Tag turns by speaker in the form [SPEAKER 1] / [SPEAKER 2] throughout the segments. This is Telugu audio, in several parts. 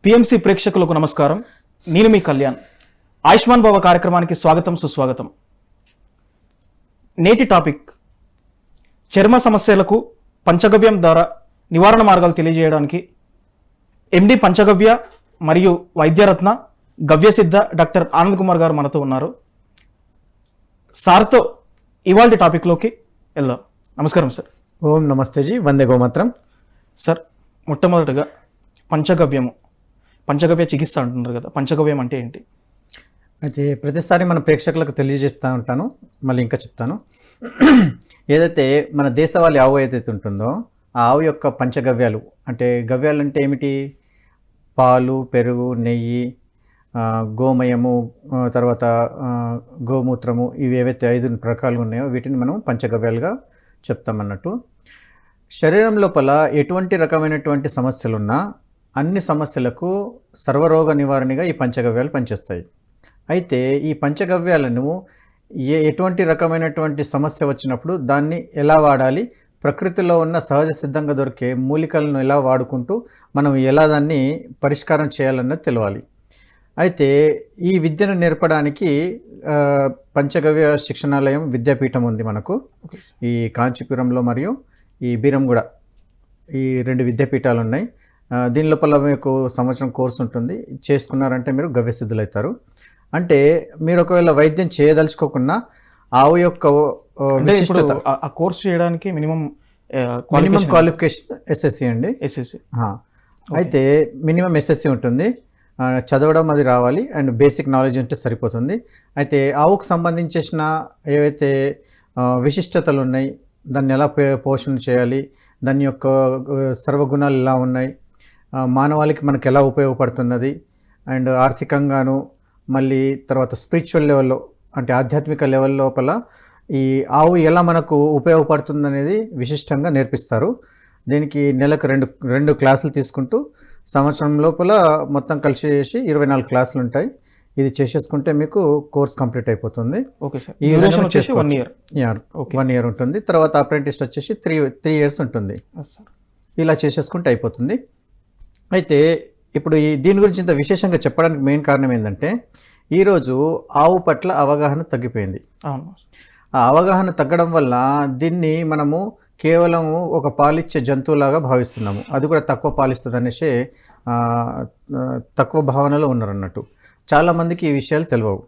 [SPEAKER 1] పిఎంసి ప్రేక్షకులకు నమస్కారం. నేను మీ కళ్యాణ్. ఆయుష్మాన్ భవ కార్యక్రమానికి స్వాగతం, సుస్వాగతం. నేటి టాపిక్ చర్మ సమస్యలకు పంచగవ్యం ద్వారా నివారణ మార్గాలు తెలియజేయడానికి ఎండి పంచగవ్య మరియు వైద్యరత్న గవ్యసిద్ధ డాక్టర్ ఆనంద్ కుమార్ గారు మనతో ఉన్నారు. సార్తో ఇవాళ టాపిక్లోకి వెళ్దాం. నమస్కారం సార్.
[SPEAKER 2] ఓం నమస్తేజీ, వందే గోమాత్రం.
[SPEAKER 1] సార్, మొట్టమొదటిగా పంచగవ్య చికిత్స అంటున్నారు కదా, పంచగవ్యం అంటే ఏంటి?
[SPEAKER 2] అయితే ప్రతిసారి మన ప్రేక్షకులకు తెలియజేస్తూ ఉంటాను, మళ్ళీ ఇంకా చెప్తాను. ఏదైతే మన దేశవాళీ ఆవు ఏదైతే ఉంటుందో ఆ ఆవు యొక్క పంచగవ్యాలు, అంటే గవ్యాలు అంటే ఏమిటి? పాలు, పెరుగు, నెయ్యి, గోమయము, తర్వాత గోమూత్రము, ఇవి ఏవైతే 5 రకాలు ఉన్నాయో వీటిని మనం పంచగవ్యాలుగా చెప్తామన్నట్టు. శరీరం లోపల ఎటువంటి రకమైనటువంటి సమస్యలున్నా అన్ని సమస్యలకు సర్వరోగ నివారణగా ఈ పంచగవ్యాలు పనిచేస్తాయి. అయితే ఈ పంచగవ్యాలను ఎటువంటి రకమైనటువంటి సమస్య వచ్చినప్పుడు దాన్ని ఎలా వాడాలి, ప్రకృతిలో ఉన్న సహజ సిద్ధంగా దొరికే మూలికలను ఎలా వాడుకుంటూ మనం ఎలా దాన్ని పరిష్కారం చేయాలన్నది తెలవాలి. అయితే ఈ విద్యను నేర్పడానికి పంచగవ్య శిక్షణాలయం విద్యాపీఠం ఉంది మనకు. ఈ కాంచీపురంలో మరియు ఈ బీరంగూడ, ఈ 2 విద్యాపీఠాలు ఉన్నాయి. దీని లోపల మీకు సంవత్సరం కోర్సు ఉంటుంది. చేసుకున్నారంటే మీరు గవ్యసిద్ధులు అవుతారు. అంటే మీరు ఒకవేళ వైద్యం చేయదలుచుకోకుండా ఆవు యొక్క విశిష్టత,
[SPEAKER 1] ఆ కోర్సు చేయడానికి మినిమం
[SPEAKER 2] క్వాలిఫికేషన్ ఎస్ఎస్సి అండి.
[SPEAKER 1] ఎస్ఎస్సి.
[SPEAKER 2] అయితే మినిమం ఎస్ఎస్సి ఉంటుంది, చదవడం అది రావాలి, అండ్ బేసిక్ నాలెడ్జ్ ఉంటే సరిపోతుంది. అయితే ఆవుకు సంబంధించిన ఏవైతే విశిష్టతలు ఉన్నాయి, దాన్ని ఎలా పోషణ చేయాలి, దాని యొక్క సర్వగుణాలు ఎలా ఉన్నాయి, మానవాళికి మనకు ఎలా ఉపయోగపడుతున్నది, అండ్ ఆర్థికంగాను, మళ్ళీ తర్వాత స్పిరిచువల్ లెవెల్లో అంటే ఆధ్యాత్మిక లెవెల్ లోపల ఈ ఆవు ఎలా మనకు ఉపయోగపడుతుంది అనేది విశిష్టంగా నేర్పిస్తారు. దీనికి నెలకు 2 క్లాసులు తీసుకుంటూ సంవత్సరం లోపల మొత్తం కలిసి చేసి 24 క్లాసులు ఉంటాయి. ఇది చేసేసుకుంటే మీకు కోర్స్ కంప్లీట్ అయిపోతుంది.
[SPEAKER 1] Okay sir.
[SPEAKER 2] ఈ విధంగా వచ్చేసి
[SPEAKER 1] 1 year.
[SPEAKER 2] 1 year ఉంటుంది. తర్వాత అప్రెంటిస్ వచ్చేసి 3 years ఉంటుంది. ఇలా చేసేసుకుంటే అయిపోతుంది. అయితే ఇప్పుడు దీని గురించి ఇంత విశేషంగా చెప్పడానికి మెయిన్ కారణం ఏంటంటే ఈరోజు ఆవు పట్ల అవగాహన తగ్గిపోయింది. ఆ అవగాహన తగ్గడం వల్ల దీన్ని మనము కేవలం ఒక పాలిచ్చే జంతువులాగా భావిస్తున్నాము. అది కూడా తక్కువ పాలిస్తుంది అనేసి తక్కువ భావనలో ఉన్నారు అన్నట్టు. చాలామందికి ఈ విషయాలు తెలియవు.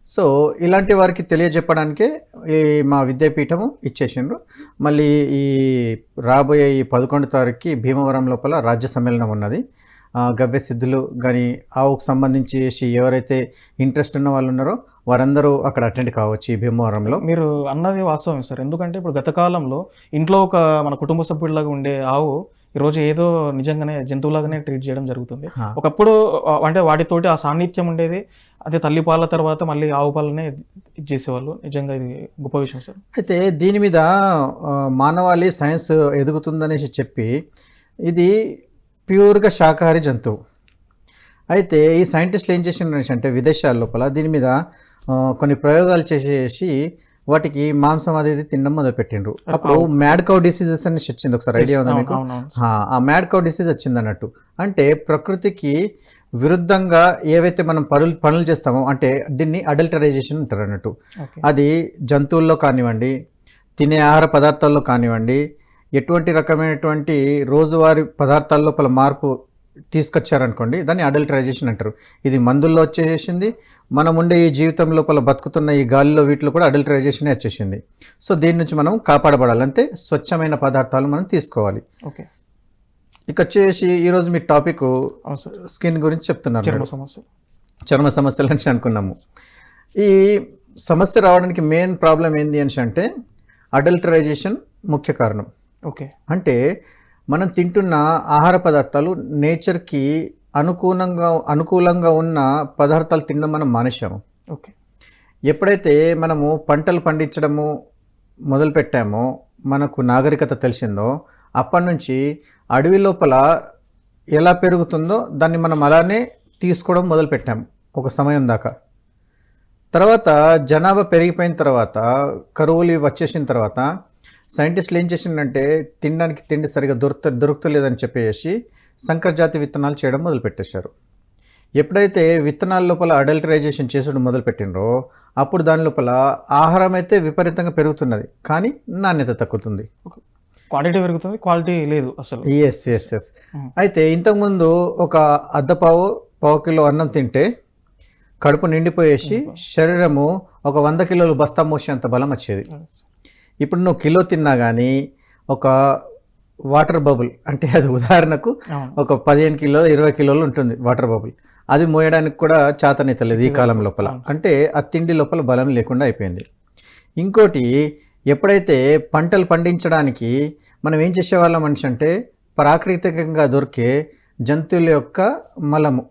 [SPEAKER 2] సో ఇలాంటి వారికి తెలియజెప్పడానికే ఈ మా విద్యాపీఠము ఇచ్చేసిండ్రు. మళ్ళీ ఈ రాబోయే ఈ 11వ తారీఖుకి భీమవరం లోపల రాజ్య సమ్మేళనం ఉన్నది. గవ్యసిద్ధులు కానీ ఆవుకు సంబంధించి ఎవరైతే ఇంట్రెస్ట్ ఉన్న వాళ్ళు ఉన్నారో వారందరూ అక్కడ అటెండ్ కావచ్చు ఈ భీమవరంలో.
[SPEAKER 1] మీరు అన్నది వాస్తవం సార్. ఎందుకంటే ఇప్పుడు గత కాలంలో ఇంట్లో ఒక మన కుటుంబ సభ్యుడిలాగా ఉండే ఆవు ఈరోజు ఏదో నిజంగానే జంతువులాగానే ట్రీట్ చేయడం జరుగుతుంది. ఒకప్పుడు అంటే వాటితోటి ఆ సాన్నిధ్యం ఉండేది. అదే తల్లి పాల తర్వాత మళ్ళీ ఆవు పాలనే చేసేవాళ్ళు. నిజంగా ఇది గొప్ప విషయం సార్.
[SPEAKER 2] అయితే దీని మీద మానవాళి సైన్స్ ఎదుగుతుందనేసి చెప్పి ఇది ప్యూర్గా శాకాహారి జంతువు. అయితే ఈ సైంటిస్టులు ఏం చేసిండ్రు అంటే విదేశాల లోపల దీని మీద కొన్ని ప్రయోగాలు చేసేసి వాటికి మాంసం అది తినడం మొదలుపెట్టిండ్రు. అప్పుడు మ్యాడ్ కౌ డిసీజెస్ అని వచ్చింది. ఒకసారి ఐడియా ఉందా మీకు? ఆ మ్యాడ్ కౌ డిసీజ్ వచ్చింది అన్నట్టు. అంటే ప్రకృతికి విరుద్ధంగా ఏవైతే మనం పనులు చేస్తామో, అంటే దీన్ని అడల్టరైజేషన్ అంటారు అన్నట్టు. అది జంతువుల్లో కానివ్వండి, తినే ఆహార పదార్థాల్లో కానివ్వండి, ఎటువంటి రకమైనటువంటి రోజువారీ పదార్థాల లోపల మార్పు తీసుకొచ్చారనుకోండి, దాన్ని అడల్టరైజేషన్ అంటారు. ఇది మందుల్లో వచ్చేసింది. మనం ఉండే ఈ జీవితం లోపల బతుకుతున్న ఈ గాలిలో వీటిలో కూడా అడల్టరైజేషన్ వచ్చేసింది. సో దీని నుంచి మనం కాపాడబడాలి. అంటే స్వచ్ఛమైన పదార్థాలు మనం తీసుకోవాలి.
[SPEAKER 1] ఓకే.
[SPEAKER 2] ఇక వచ్చేసి ఈరోజు మీ టాపిక్ స్కిన్ గురించి చెప్తున్నారు. చర్మ సమస్యలు అని అనుకున్నాము. ఈ సమస్య రావడానికి మెయిన్ ప్రాబ్లం ఏంది అని అంటే అడల్టరైజేషన్ ముఖ్య కారణం.
[SPEAKER 1] ఓకే. అంటే
[SPEAKER 2] మనం తింటున్న ఆహార పదార్థాలు నేచర్కి అనుకూలంగా ఉన్న పదార్థాలు తినడం మనం మానేశాము.
[SPEAKER 1] ఓకే.
[SPEAKER 2] ఎప్పుడైతే మనము పంటలు పండించడము మొదలుపెట్టామో, మనకు నాగరికత తెలిసిందో, అప్పటి నుంచి అడవి లోపల ఎలా పెరుగుతుందో దాన్ని మనం అలానే తీసుకోవడం మొదలుపెట్టాము ఒక సమయం దాకా. తర్వాత జనాభా పెరిగిపోయిన తర్వాత, కరువులు వచ్చేసిన తర్వాత సైంటిస్టులు ఏం చేసిందంటే తినడానికి తిండి సరిగా దొరుకుతలేదని చెప్పేసి సంకరజాతి విత్తనాలు చేయడం మొదలుపెట్టేశారు. ఎప్పుడైతే విత్తనాల లోపల అడల్టరైజేషన్ చేసుడు మొదలుపెట్టినరో అప్పుడు దాని లోపల ఆహారం అయితే విపరీతంగా పెరుగుతున్నది, కానీ నాణ్యత తగ్గుతుంది.
[SPEAKER 1] క్వాంటిటీ పెరుగుతుంది, క్వాలిటీ లేదు అసలు.
[SPEAKER 2] ఎస్. అయితే ఇంతకుముందు ఒక పావు కిలో అన్నం తింటే కడుపు నిండిపోయేసి శరీరము ఒక 100 కిలోలు బస్తా మోసేంత బలం వచ్చేది. ఇప్పుడు నువ్వు కిలో తిన్నా కానీ ఒక వాటర్ బబుల్, అంటే అది ఉదాహరణకు ఒక 15 కిలోలు 20 కిలోలు ఉంటుంది వాటర్ బబుల్, అది మోయడానికి కూడా చాతనైతలేదు ఈ కాలం లోపల. అంటే ఆ తిండి లోపల బలం లేకుండా అయిపోయింది. ఇంకోటి, ఎప్పుడైతే పంటలు పండించడానికి మనం ఏం చేసేవాళ్ళం మనిషి అంటే ప్రాకృతికంగా దొరికే జంతువుల యొక్క మలము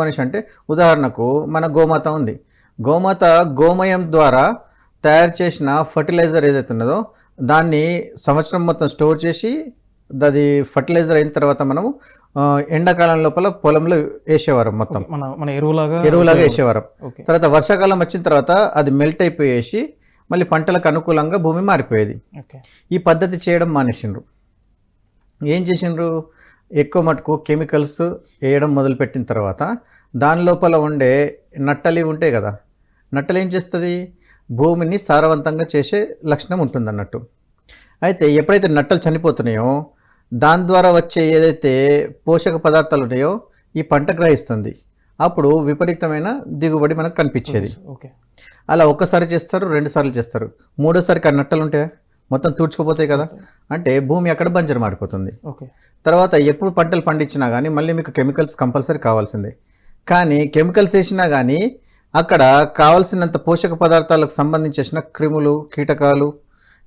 [SPEAKER 2] మనిషి అంటే ఉదాహరణకు మన గోమాత ఉంది. గోమయం ద్వారా తయారు చేసిన ఫర్టిలైజర్ ఏదైతే ఉన్నదో దాన్ని సంవత్సరం మొత్తం స్టోర్ చేసి అది ఫర్టిలైజర్ అయిన తర్వాత మనము ఎండాకాలం లోపల పొలంలో వేసేవారం, మొత్తం
[SPEAKER 1] మన ఎరువులాగా
[SPEAKER 2] వేసేవారం. తర్వాత వర్షాకాలం వచ్చిన తర్వాత అది మెల్ట్ అయిపోయేసి మళ్ళీ పంటలకు అనుకూలంగా భూమి మారిపోయేది. ఈ పద్ధతి చేయడం మానేసిండ్రు. ఏం చేసిండ్రు, ఎక్కువ మటుకు కెమికల్స్ వేయడం మొదలుపెట్టిన తర్వాత దాని లోపల ఉండే నట్టలు ఉంటాయి కదా, నట్టలు ఏం చేస్తుంది, భూమిని సారవంతంగా చేసే లక్షణం ఉంటుంది అన్నట్టు. అయితే ఎప్పుడైతే నట్టలు చనిపోతున్నాయో దాని ద్వారా వచ్చే ఏదైతే పోషక పదార్థాలు ఉన్నాయో ఈ పంట గ్రహిస్తుంది. అప్పుడు విపరీతమైన దిగుబడి మనకు కనిపించేది. అలా ఒక్కసారి చేస్తారు, 2 సార్లు చేస్తారు, 3వ సారికి ఆ నట్టలు ఉంటాయా మొత్తం తూడ్చుకుపోతాయి కదా, అంటే భూమి అక్కడ బంజరు మారిపోతుంది. తర్వాత ఎప్పుడు పంటలు పండించినా కానీ మళ్ళీ మీకు కెమికల్స్ కంపల్సరీ కావాల్సిందే. కానీ కెమికల్స్ వేసినా కానీ అక్కడ కావాల్సినంత పోషక పదార్థాలకు సంబంధించిన క్రిములు, కీటకాలు,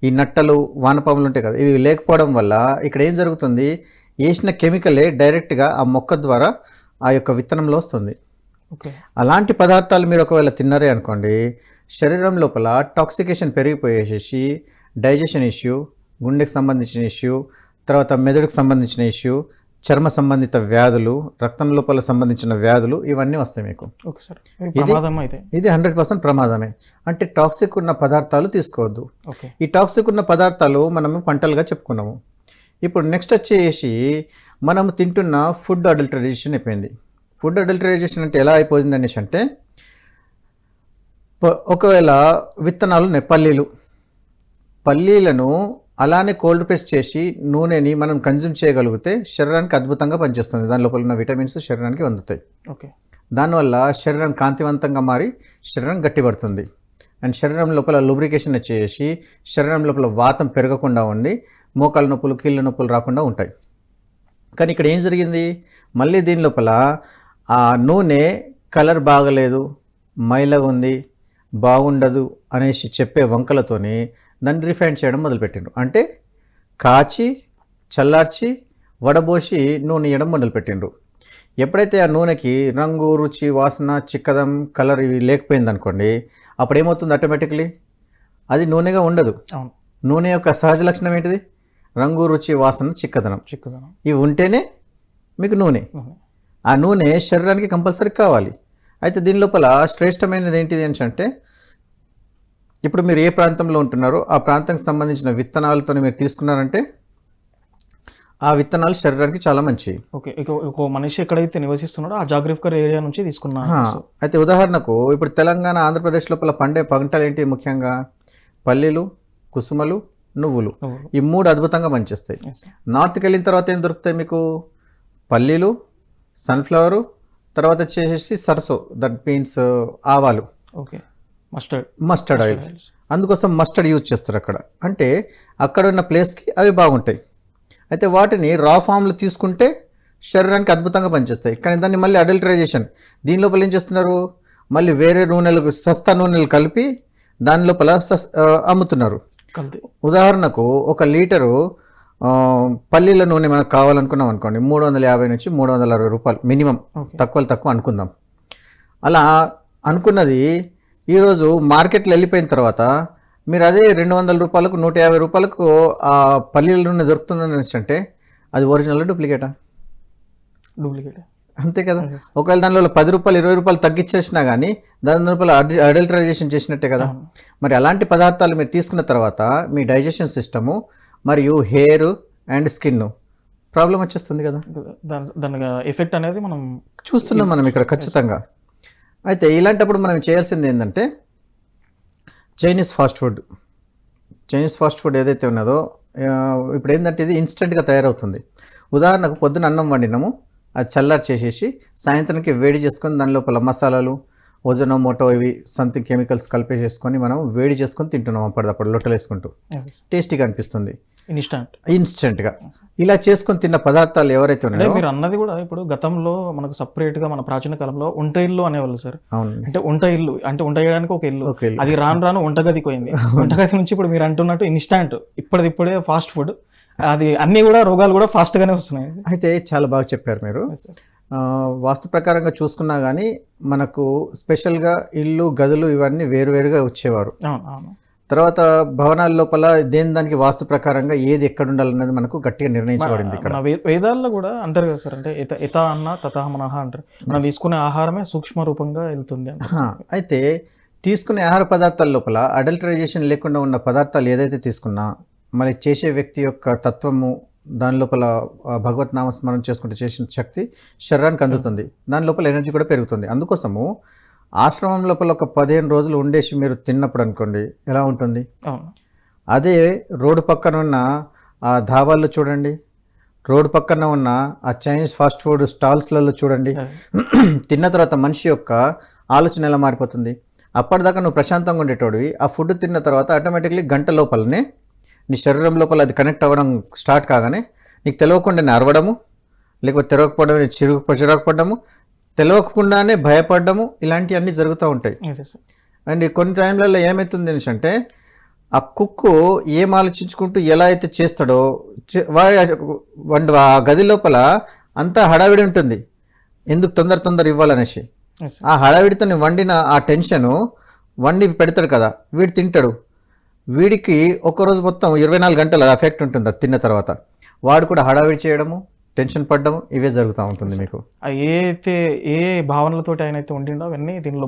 [SPEAKER 2] ఈ నట్టలు, వానపాములు ఉంటాయి కదా, ఇవి లేకపోవడం వల్ల ఇక్కడ ఏం జరుగుతుంది, వేసిన కెమికలే డైరెక్ట్గా ఆ మొక్క ద్వారా ఆ యొక్క విత్తనంలో వస్తుంది. అలాంటి పదార్థాలు మీరు ఒకవేళ తిన్నారే అనుకోండి, శరీరం లోపల టాక్సికేషన్ పెరిగిపోయేసేసి డైజెషన్ ఇష్యూ, గుండెకి సంబంధించిన ఇష్యూ, తర్వాత మెదడుకు సంబంధించిన ఇష్యూ, చర్మ సంబంధిత వ్యాధులు, రక్తం లోపల సంబంధించిన వ్యాధులు, ఇవన్నీ వస్తాయి మీకు. ఇది 100% ప్రమాదమే. అంటే టాక్సిక్ ఉన్న పదార్థాలు తీసుకోవద్దు. ఈ టాక్సిక్ ఉన్న పదార్థాలు మనము పంటలుగా చెప్పుకున్నాము. ఇప్పుడు నెక్స్ట్ వచ్చేసి మనము తింటున్న ఫుడ్ అడల్టరైజేషన్ అయిపోయింది. ఫుడ్ అడల్టరైజేషన్ అంటే ఎలా అయిపోయింది అనేసి అంటే, ఒకవేళ విత్తనాలు ఉన్నాయి, పల్లీలను అలానే కోల్డ్ ప్రెస్ చేసి నూనెని మనం కన్జ్యూమ్ చేయగలిగితే శరీరానికి అద్భుతంగా పనిచేస్తుంది. దాని లోపల ఉన్న విటమిన్స్ శరీరానికి అందుతాయి. దానివల్ల శరీరం కాంతివంతంగా మారి శరీరం గట్టిపడుతుంది. అండ్ శరీరం లోపల లూబ్రికేషన్ వచ్చేసి శరీరం లోపల వాతం పెరగకుండా ఉండి మోకాళ్ళ నొప్పులు, కీళ్ళ నొప్పులు రాకుండా ఉంటాయి. కానీ ఇక్కడ ఏం జరిగింది, మళ్ళీ దీని లోపల ఆ నూనె కలర్ బాగలేదు, మైలగా ఉంది, బాగుండదు అనేసి చెప్పే వంకలతోని దాన్ని రిఫైన్ చేయడం మొదలుపెట్టిండ్రు. అంటే కాచి చల్లార్చి వడబోసి నూనె వేయడం మొదలుపెట్టిండ్రు. ఎప్పుడైతే ఆ నూనెకి రంగు, రుచి, వాసన, చిక్కదం, కలర్ ఇవి లేకపోయిందనుకోండి, అప్పుడు ఏమవుతుంది, ఆటోమేటిక్లీ అది నూనెగా ఉండదు. నూనె యొక్క సహజ లక్షణం ఏంటిది, రంగు, రుచి, వాసన, చిక్కదనం. ఇవి ఉంటేనే మీకు నూనె. ఆ నూనె శరీరానికి కంపల్సరీ కావాలి. అయితే దీని లోపల శ్రేష్టమైనది ఏంటిది అంటే, ఇప్పుడు మీరు ఏ ప్రాంతంలో ఉంటున్నారో ఆ ప్రాంతానికి సంబంధించిన విత్తనాలతో మీరు తీసుకున్నారంటే ఆ విత్తనాలు శరీరానికి చాలా మంచివి.
[SPEAKER 1] ఒక మనిషి ఎక్కడైతే నివసిస్తున్నాడో ఆ జాగ్రఫికల్ ఏరియా నుంచి తీసుకున్నా.
[SPEAKER 2] అయితే ఉదాహరణకు ఇప్పుడు తెలంగాణ, ఆంధ్రప్రదేశ్ లోపల పండే పంటలు ఏంటి, ముఖ్యంగా పల్లీలు, కుసుమలు, నువ్వులు, ఈ 3 అద్భుతంగా పనిచేస్తాయి. నార్త్కి వెళ్ళిన తర్వాత ఏం దొరుకుతాయి మీకు, పల్లీలు, సన్ఫ్లవరు, తర్వాత వచ్చేసి సరసో, దట్ మీన్స్ ఆవాలు, మస్టర్డ్ ఆయిల్. అందుకోసం మస్టర్డ్ యూజ్ చేస్తారు అక్కడ. అంటే అక్కడ ఉన్న ప్లేస్కి అవి బాగుంటాయి. అయితే వాటిని రా ఫామ్లో తీసుకుంటే శరీరానికి అద్భుతంగా పనిచేస్తాయి. కానీ దాన్ని మళ్ళీ అడల్టరైజేషన్, దీని లోపల ఏం చేస్తున్నారు, మళ్ళీ వేరే నూనెలు, సస్తా నూనెలు కలిపి దాని లోపల అమ్ముతున్నారు. ఉదాహరణకు 1 లీటరు పల్లీల నూనె మనకు కావాలనుకున్నాం అనుకోండి, 350 నుంచి 360 రూపాయలు మినిమం, తక్కువ అనుకుందాం. అలా అనుకున్నది ఈరోజు మార్కెట్లో వెళ్ళిపోయిన తర్వాత మీరు అదే 200 రూపాయలకు, 150 రూపాయలకు ఆ పల్లీల నూనె దొరుకుతుందని అంటే అది ఒరిజినల్ డూప్లికేటా? అంతే కదా. ఒకవేళ దానిలో 10 రూపాయలు 20 రూపాయలు తగ్గించేసినా కానీ దాని లోపల అడల్టరైజేషన్ చేసినట్టే కదా. మరి అలాంటి పదార్థాలు మీరు తీసుకున్న తర్వాత మీ డైజెషన్ సిస్టము మరియు హెయిర్ అండ్ స్కిన్ ప్రాబ్లం వచ్చేస్తుంది కదా.
[SPEAKER 1] దాని ఎఫెక్ట్ అనేది మనం
[SPEAKER 2] చూస్తున్నాం మనం ఇక్కడ ఖచ్చితంగా. అయితే ఇలాంటప్పుడు మనం చేయాల్సింది ఏంటంటే చైనీస్ ఫాస్ట్ ఫుడ్ ఏదైతే ఉన్నదో ఇప్పుడు ఏంటంటే ఇది ఇన్స్టెంట్గా తయారవుతుంది. ఉదాహరణకు పొద్దున అన్నం వండినాము, అది చల్లారి చేసేసి సాయంత్రానికి వేడి చేసుకొని దాని లోపల మసాలాలు ఓజోనోమోటో ఇవి సంథింగ్ కెమికల్స్ కలిపేసేసుకొని మనం వేడి చేసుకొని తింటున్నాం అప్పటిదప్పుడు లొట్టలు వేసుకుంటూ. టేస్టీగా అనిపిస్తుంది ఇన్స్టెంట్గా. ఇలా చేసుకొని తిన్న పదార్థాలు ఎవరైతే ఉన్నాయో
[SPEAKER 1] మీరు అన్నది కూడా ఇప్పుడు గతంలో మనకు సపరేట్గా మన ప్రాచీన కాలంలో వంట ఇల్లు అనేవాళ్ళు సార్.
[SPEAKER 2] అవును,
[SPEAKER 1] అంటే వంట ఇల్లు అంటే వంట చేయడానికి ఒక ఇల్లు, అది రాను వంటగదికి పోయింది. వంటగది నుంచి ఇప్పుడు మీరు అంటున్నట్టు ఇన్స్టాంట్ ఇప్పుడే ఫాస్ట్ ఫుడ్, అది అన్ని కూడా రోగాలు కూడా ఫాస్ట్ గానే వస్తున్నాయి.
[SPEAKER 2] అయితే చాలా బాగా చెప్పారు మీరు. వాస్తు ప్రకారంగా చూసుకున్నా కానీ మనకు స్పెషల్గా ఇల్లు గదులు ఇవన్నీ వేరువేరుగా వచ్చేవారు. తర్వాత భవనాల లోపల దానికి వాస్తు ప్రకారంగా ఏది ఎక్కడ ఉండాలనేది మనకు గట్టిగా నిర్ణయించబడింది. ఇక్కడ
[SPEAKER 1] వేదాల్లో కూడా అంటారు కదా సార్, అంటే ఎత అన్న తథా మనః అంటారు. మనం తీసుకునే ఆహారమే సూక్ష్మ రూపంగా వెళ్తుంది.
[SPEAKER 2] అయితే తీసుకునే ఆహార పదార్థాల లోపల అడల్టరైజేషన్ లేకుండా ఉన్న పదార్థాలు ఏదైతే తీసుకున్నా మరి చేసే వ్యక్తి యొక్క తత్వము దాని లోపల భగవత్ నామస్మరణ చేసుకుంటే చేసిన శక్తి శరీరానికి అందుతుంది, దాని లోపల ఎనర్జీ కూడా పెరుగుతుంది. అందుకోసము ఆశ్రమం లోపల ఒక 15 రోజులు ఉండేసి మీరు తిన్నప్పుడు అనుకోండి ఎలా ఉంటుంది. అదే రోడ్డు పక్కన ఉన్న ఆ ధాబాల్లో చూడండి, రోడ్డు పక్కన ఉన్న ఆ చైనీస్ ఫాస్ట్ ఫుడ్ స్టాల్స్లలో చూడండి, తిన్న తర్వాత మనిషి యొక్క ఆలోచన ఎలా మారిపోతుంది. అప్పటిదాకా నువ్వు ప్రశాంతంగా ఉండేటోడివి, ఆ ఫుడ్ తిన్న తర్వాత ఆటోమేటిక్లీ గంట లోపలనే నీ శరీరం లోపల అది కనెక్ట్ అవ్వడం స్టార్ట్ కాగానే నీకు తెలియకుండానే అరవడము, లేకపోతే తెరవకపోవడం, చిరగపడము, తెలియకుండానే భయపడము, ఇలాంటివన్నీ జరుగుతూ ఉంటాయి. అండ్ కొన్ని టైంలలో ఏమవుతుంది అంటే ఆ కుక్కు ఏం ఆలోచించుకుంటూ ఎలా అయితే చేస్తాడో ఆ గది లోపల అంతా హడావిడి ఉంటుంది, ఎందుకు తొందర ఇవ్వాలనేసి. ఆ హడావిడితో వండిన ఆ టెన్షను వండి పెడతాడు కదా, వీడు తింటాడు, వీడికి ఒక్కరోజు మొత్తం 24 గంటలు ఎఫెక్ట్ ఉంటుంది. అది తిన్న తర్వాత వాడు కూడా హడావిడి చేయడము, టెన్షన్ పడ్డము, ఇవే జరుగుతూ ఉంటుంది. మీకు
[SPEAKER 1] ఏ భావనలతోటి ఆయన అయితే ఉండిండో అవన్నీ దీనిలో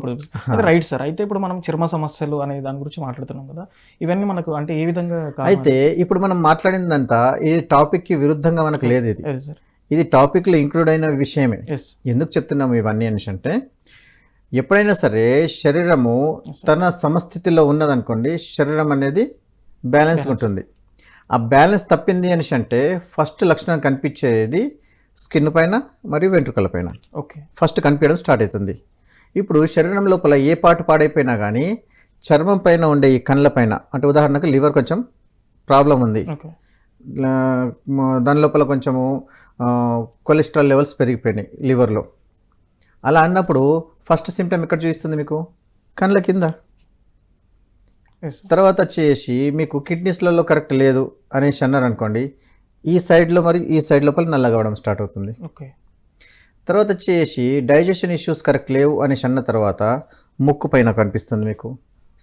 [SPEAKER 1] రైట్ సార్. అయితే ఇప్పుడు మనం చర్మ సమస్యలు అనే దాని గురించి మాట్లాడుతున్నాం కదా, ఇవన్నీ మనకు అంటే ఏ విధంగా?
[SPEAKER 2] అయితే ఇప్పుడు మనం మాట్లాడిందంతా ఈ టాపిక్కి విరుద్ధంగా మనకు లేదు, ఇది టాపిక్లో ఇంక్లూడ్ అయిన విషయమే. ఎందుకు చెప్తున్నాము ఇవన్నీ అంటే ఎప్పుడైనా సరే శరీరము తన సమస్థితిలో ఉన్నదనుకోండి, శరీరం అనేది బ్యాలెన్స్ ఉంటుంది. ఆ బ్యాలెన్స్ తప్పింది అంటే ఫస్ట్ లక్షణం కనిపించేది స్కిన్ పైన మరియు వెంట్రుకల పైన ఫస్ట్ కనిపించడం స్టార్ట్ అవుతుంది. ఇప్పుడు శరీరం లోపల ఏ పాటు పాడైపోయినా కానీ చర్మం పైన ఉండే ఈ కళ్ళ పైన, అంటే ఉదాహరణకు లివర్ కొంచెం ప్రాబ్లం ఉంది, దాని లోపల కొంచెము కొలెస్ట్రాల్ లెవెల్స్ పెరిగిపోయినాయి లివర్లో, అలా అన్నప్పుడు ఫస్ట్ సిమ్టమ్ ఎక్కడ చూపిస్తుంది మీకు? కళ్ళ కింద. తర్వాత వచ్చేసి మీకు కిడ్నీస్లలో కరెక్ట్ లేదు అనేసి అన్నారు అనుకోండి, ఈ సైడ్లో మరి ఈ సైడ్ లోపల నల్లగా అవ్వడం స్టార్ట్ అవుతుంది. తర్వాత వచ్చేసి డైజెషన్ ఇష్యూస్ కరెక్ట్ లేవు అనేసి అన్న తర్వాత ముక్కు పైన కనిపిస్తుంది, మీకు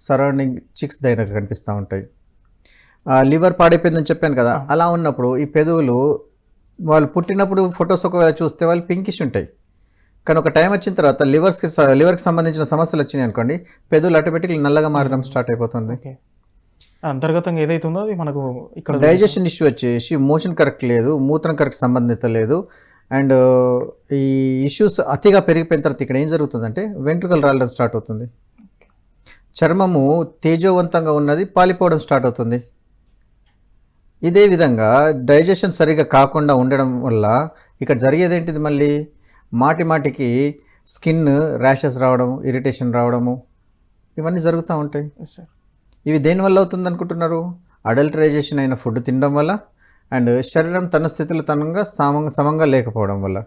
[SPEAKER 2] సరౌండింగ్ చిక్స్ దగ్గర కనిపిస్తూ ఉంటాయి. లివర్ పాడైపోయిందని చెప్పాను కదా, అలా ఉన్నప్పుడు ఈ పెదవులు వాళ్ళు పుట్టినప్పుడు ఫొటోస్ ఒకవేళ చూస్తే వాళ్ళు పింకిష్ ఉంటాయి, కానీ ఒక టైం వచ్చిన తర్వాత లివర్కి సంబంధించిన సమస్యలు వచ్చినాయి అనుకోండి, పెదవులు ఆటోమేటిక్లీ నల్లగా మారడం స్టార్ట్ అయిపోతుంది.
[SPEAKER 1] అంతర్గతంగా ఏదైతుందో అది మనకు ఇక్కడ
[SPEAKER 2] డైజెషన్ ఇష్యూ వచ్చేసి మోషన్ కరెక్ట్ లేదు, మూత్రం కరెక్ట్ సంబంధిత లేదు. అండ్ ఈ ఇష్యూస్ అతిగా పెరిగిపోయిన తర్వాత ఇక్కడ ఏం జరుగుతుందంటే వెంట్రుకలు రాలడం స్టార్ట్ అవుతుంది, చర్మము తేజోవంతంగా ఉన్నది పాలిపోవడం స్టార్ట్ అవుతుంది. ఇదే విధంగా డైజెషన్ సరిగా కాకుండా ఉండడం వల్ల ఇక్కడ జరిగేది ఏంటిది, మళ్ళీ మాటికి స్కిన్ ర్యాషెస్ రావడము, ఇరిటేషన్ రావడము, ఇవన్నీ జరుగుతూ ఉంటాయి. ఇవి దేనివల్ల అవుతుంది అనుకుంటున్నారు? అడల్టరైజేషన్ అయిన ఫుడ్ తినడం వల్ల అండ్ శరీరం తన స్థితిలో తనంగా సమంగా లేకపోవడం వల్ల.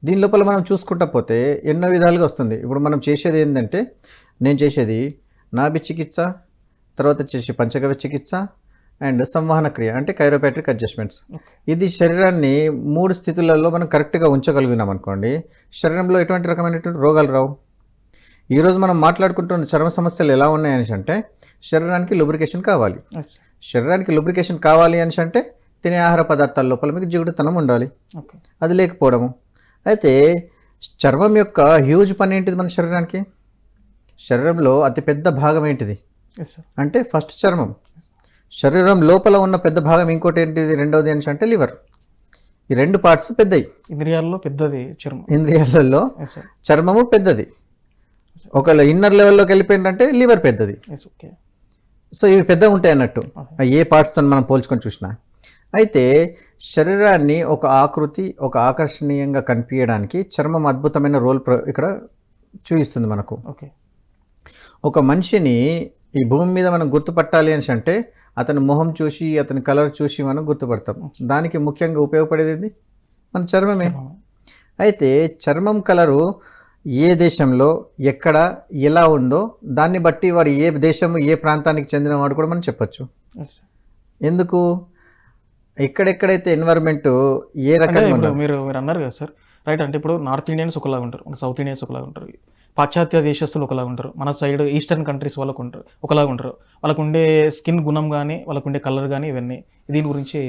[SPEAKER 2] దీని లోపల మనం చూసుకుంటా పోతే ఎన్నో విధాలుగా వస్తుంది. ఇప్పుడు మనం చేసేది ఏంటంటే, నేను చేసేది నాభి చికిత్స, తర్వాత వచ్చేసి పంచగవ్య చికిత్స అండ్ సంవహన క్రియ అంటే కైరోపాట్రిక్ అడ్జస్ట్మెంట్స్. ఇది శరీరాన్ని 3 స్థితులలో మనం కరెక్ట్గా ఉంచగలిగినాం అనుకోండి, శరీరంలో ఎటువంటి రకమైనటువంటి రోగాలు రావు. ఈరోజు మనం మాట్లాడుకుంటున్న చర్మ సమస్యలు ఎలా ఉన్నాయని అంటే శరీరానికి లూబ్రికేషన్ కావాలి. శరీరానికి లూబ్రికేషన్ కావాలి అని అంటే తినే ఆహార పదార్థాల లోపల మీకు జిగుడుతనం ఉండాలి, అది లేకపోవడము. అయితే చర్మం యొక్క హ్యూజ్ పని ఏంటిది మన శరీరానికి? శరీరంలో అతిపెద్ద భాగం ఏంటిది
[SPEAKER 1] ఎస్ సార్.
[SPEAKER 2] అంటే ఫస్ట్ చర్మం. శరీరం లోపల ఉన్న పెద్ద భాగం ఇంకోటి ఏంటిది, రెండవది ఏంటి అంటే లివర్. ఈ రెండు పార్ట్స్ పెద్దవి.
[SPEAKER 1] ఇంద్రియాల్లో పెద్దది చర్మం.
[SPEAKER 2] ఇంద్రియాలలో
[SPEAKER 1] ఎస్ సార్.
[SPEAKER 2] చర్మము పెద్దది. ఒకవేళ ఇన్నర్ లెవెల్లోకి వెళ్ళిపోయిందంటే లివర్ పెద్దది.
[SPEAKER 1] Yes okay.
[SPEAKER 2] సో ఇవి పెద్దగా ఉంటాయి అన్నట్టు ఏ పార్ట్స్తో మనం పోల్చుకొని చూసినా. అయితే శరీరాన్ని ఒక ఆకృతి, ఒక ఆకర్షణీయంగా కనిపించడానికి చర్మం అద్భుతమైన రోల్ ఇక్కడ చూపిస్తుంది మనకు.
[SPEAKER 1] ఓకే.
[SPEAKER 2] ఒక మనిషిని ఈ భూమి మీద మనం గుర్తుపట్టాలి అని అంటే అతని మొహం చూసి, అతని కలర్ చూసి మనం గుర్తుపడతాం. దానికి ముఖ్యంగా ఉపయోగపడేది ఏంది? మన చర్మమే. అయితే చర్మం కలరు ఏ దేశంలో ఎక్కడ ఎలా ఉందో దాన్ని బట్టి వాడు ఏ దేశము ఏ ప్రాంతానికి చెందినవాడు కూడా మనం చెప్పచ్చు. ఎందుకు? ఎక్కడెక్కడైతే ఎన్వైరన్మెంట్ ఏ రకంగా
[SPEAKER 1] ఇప్పుడు మీరు అన్నారు కదా సార్, రైట్. అంటే ఇప్పుడు నార్త్ ఇండియన్స్ ఒకలాగా ఉంటారు, సౌత్ ఇండియన్స్ ఒకలాగా ఉంటారు, పాశ్చాత్య దేశస్తులు ఒకలాగా ఉంటారు, మన సైడ్ ఈస్టర్న్ కంట్రీస్ వాళ్ళకు ఉంటారు ఒకలాగా ఉంటారు. వాళ్ళకు ఉండే స్కిన్ గుణం కానీ, వాళ్ళకు ఉండే కలర్ కానీ, ఇవన్నీ దీని గురించి.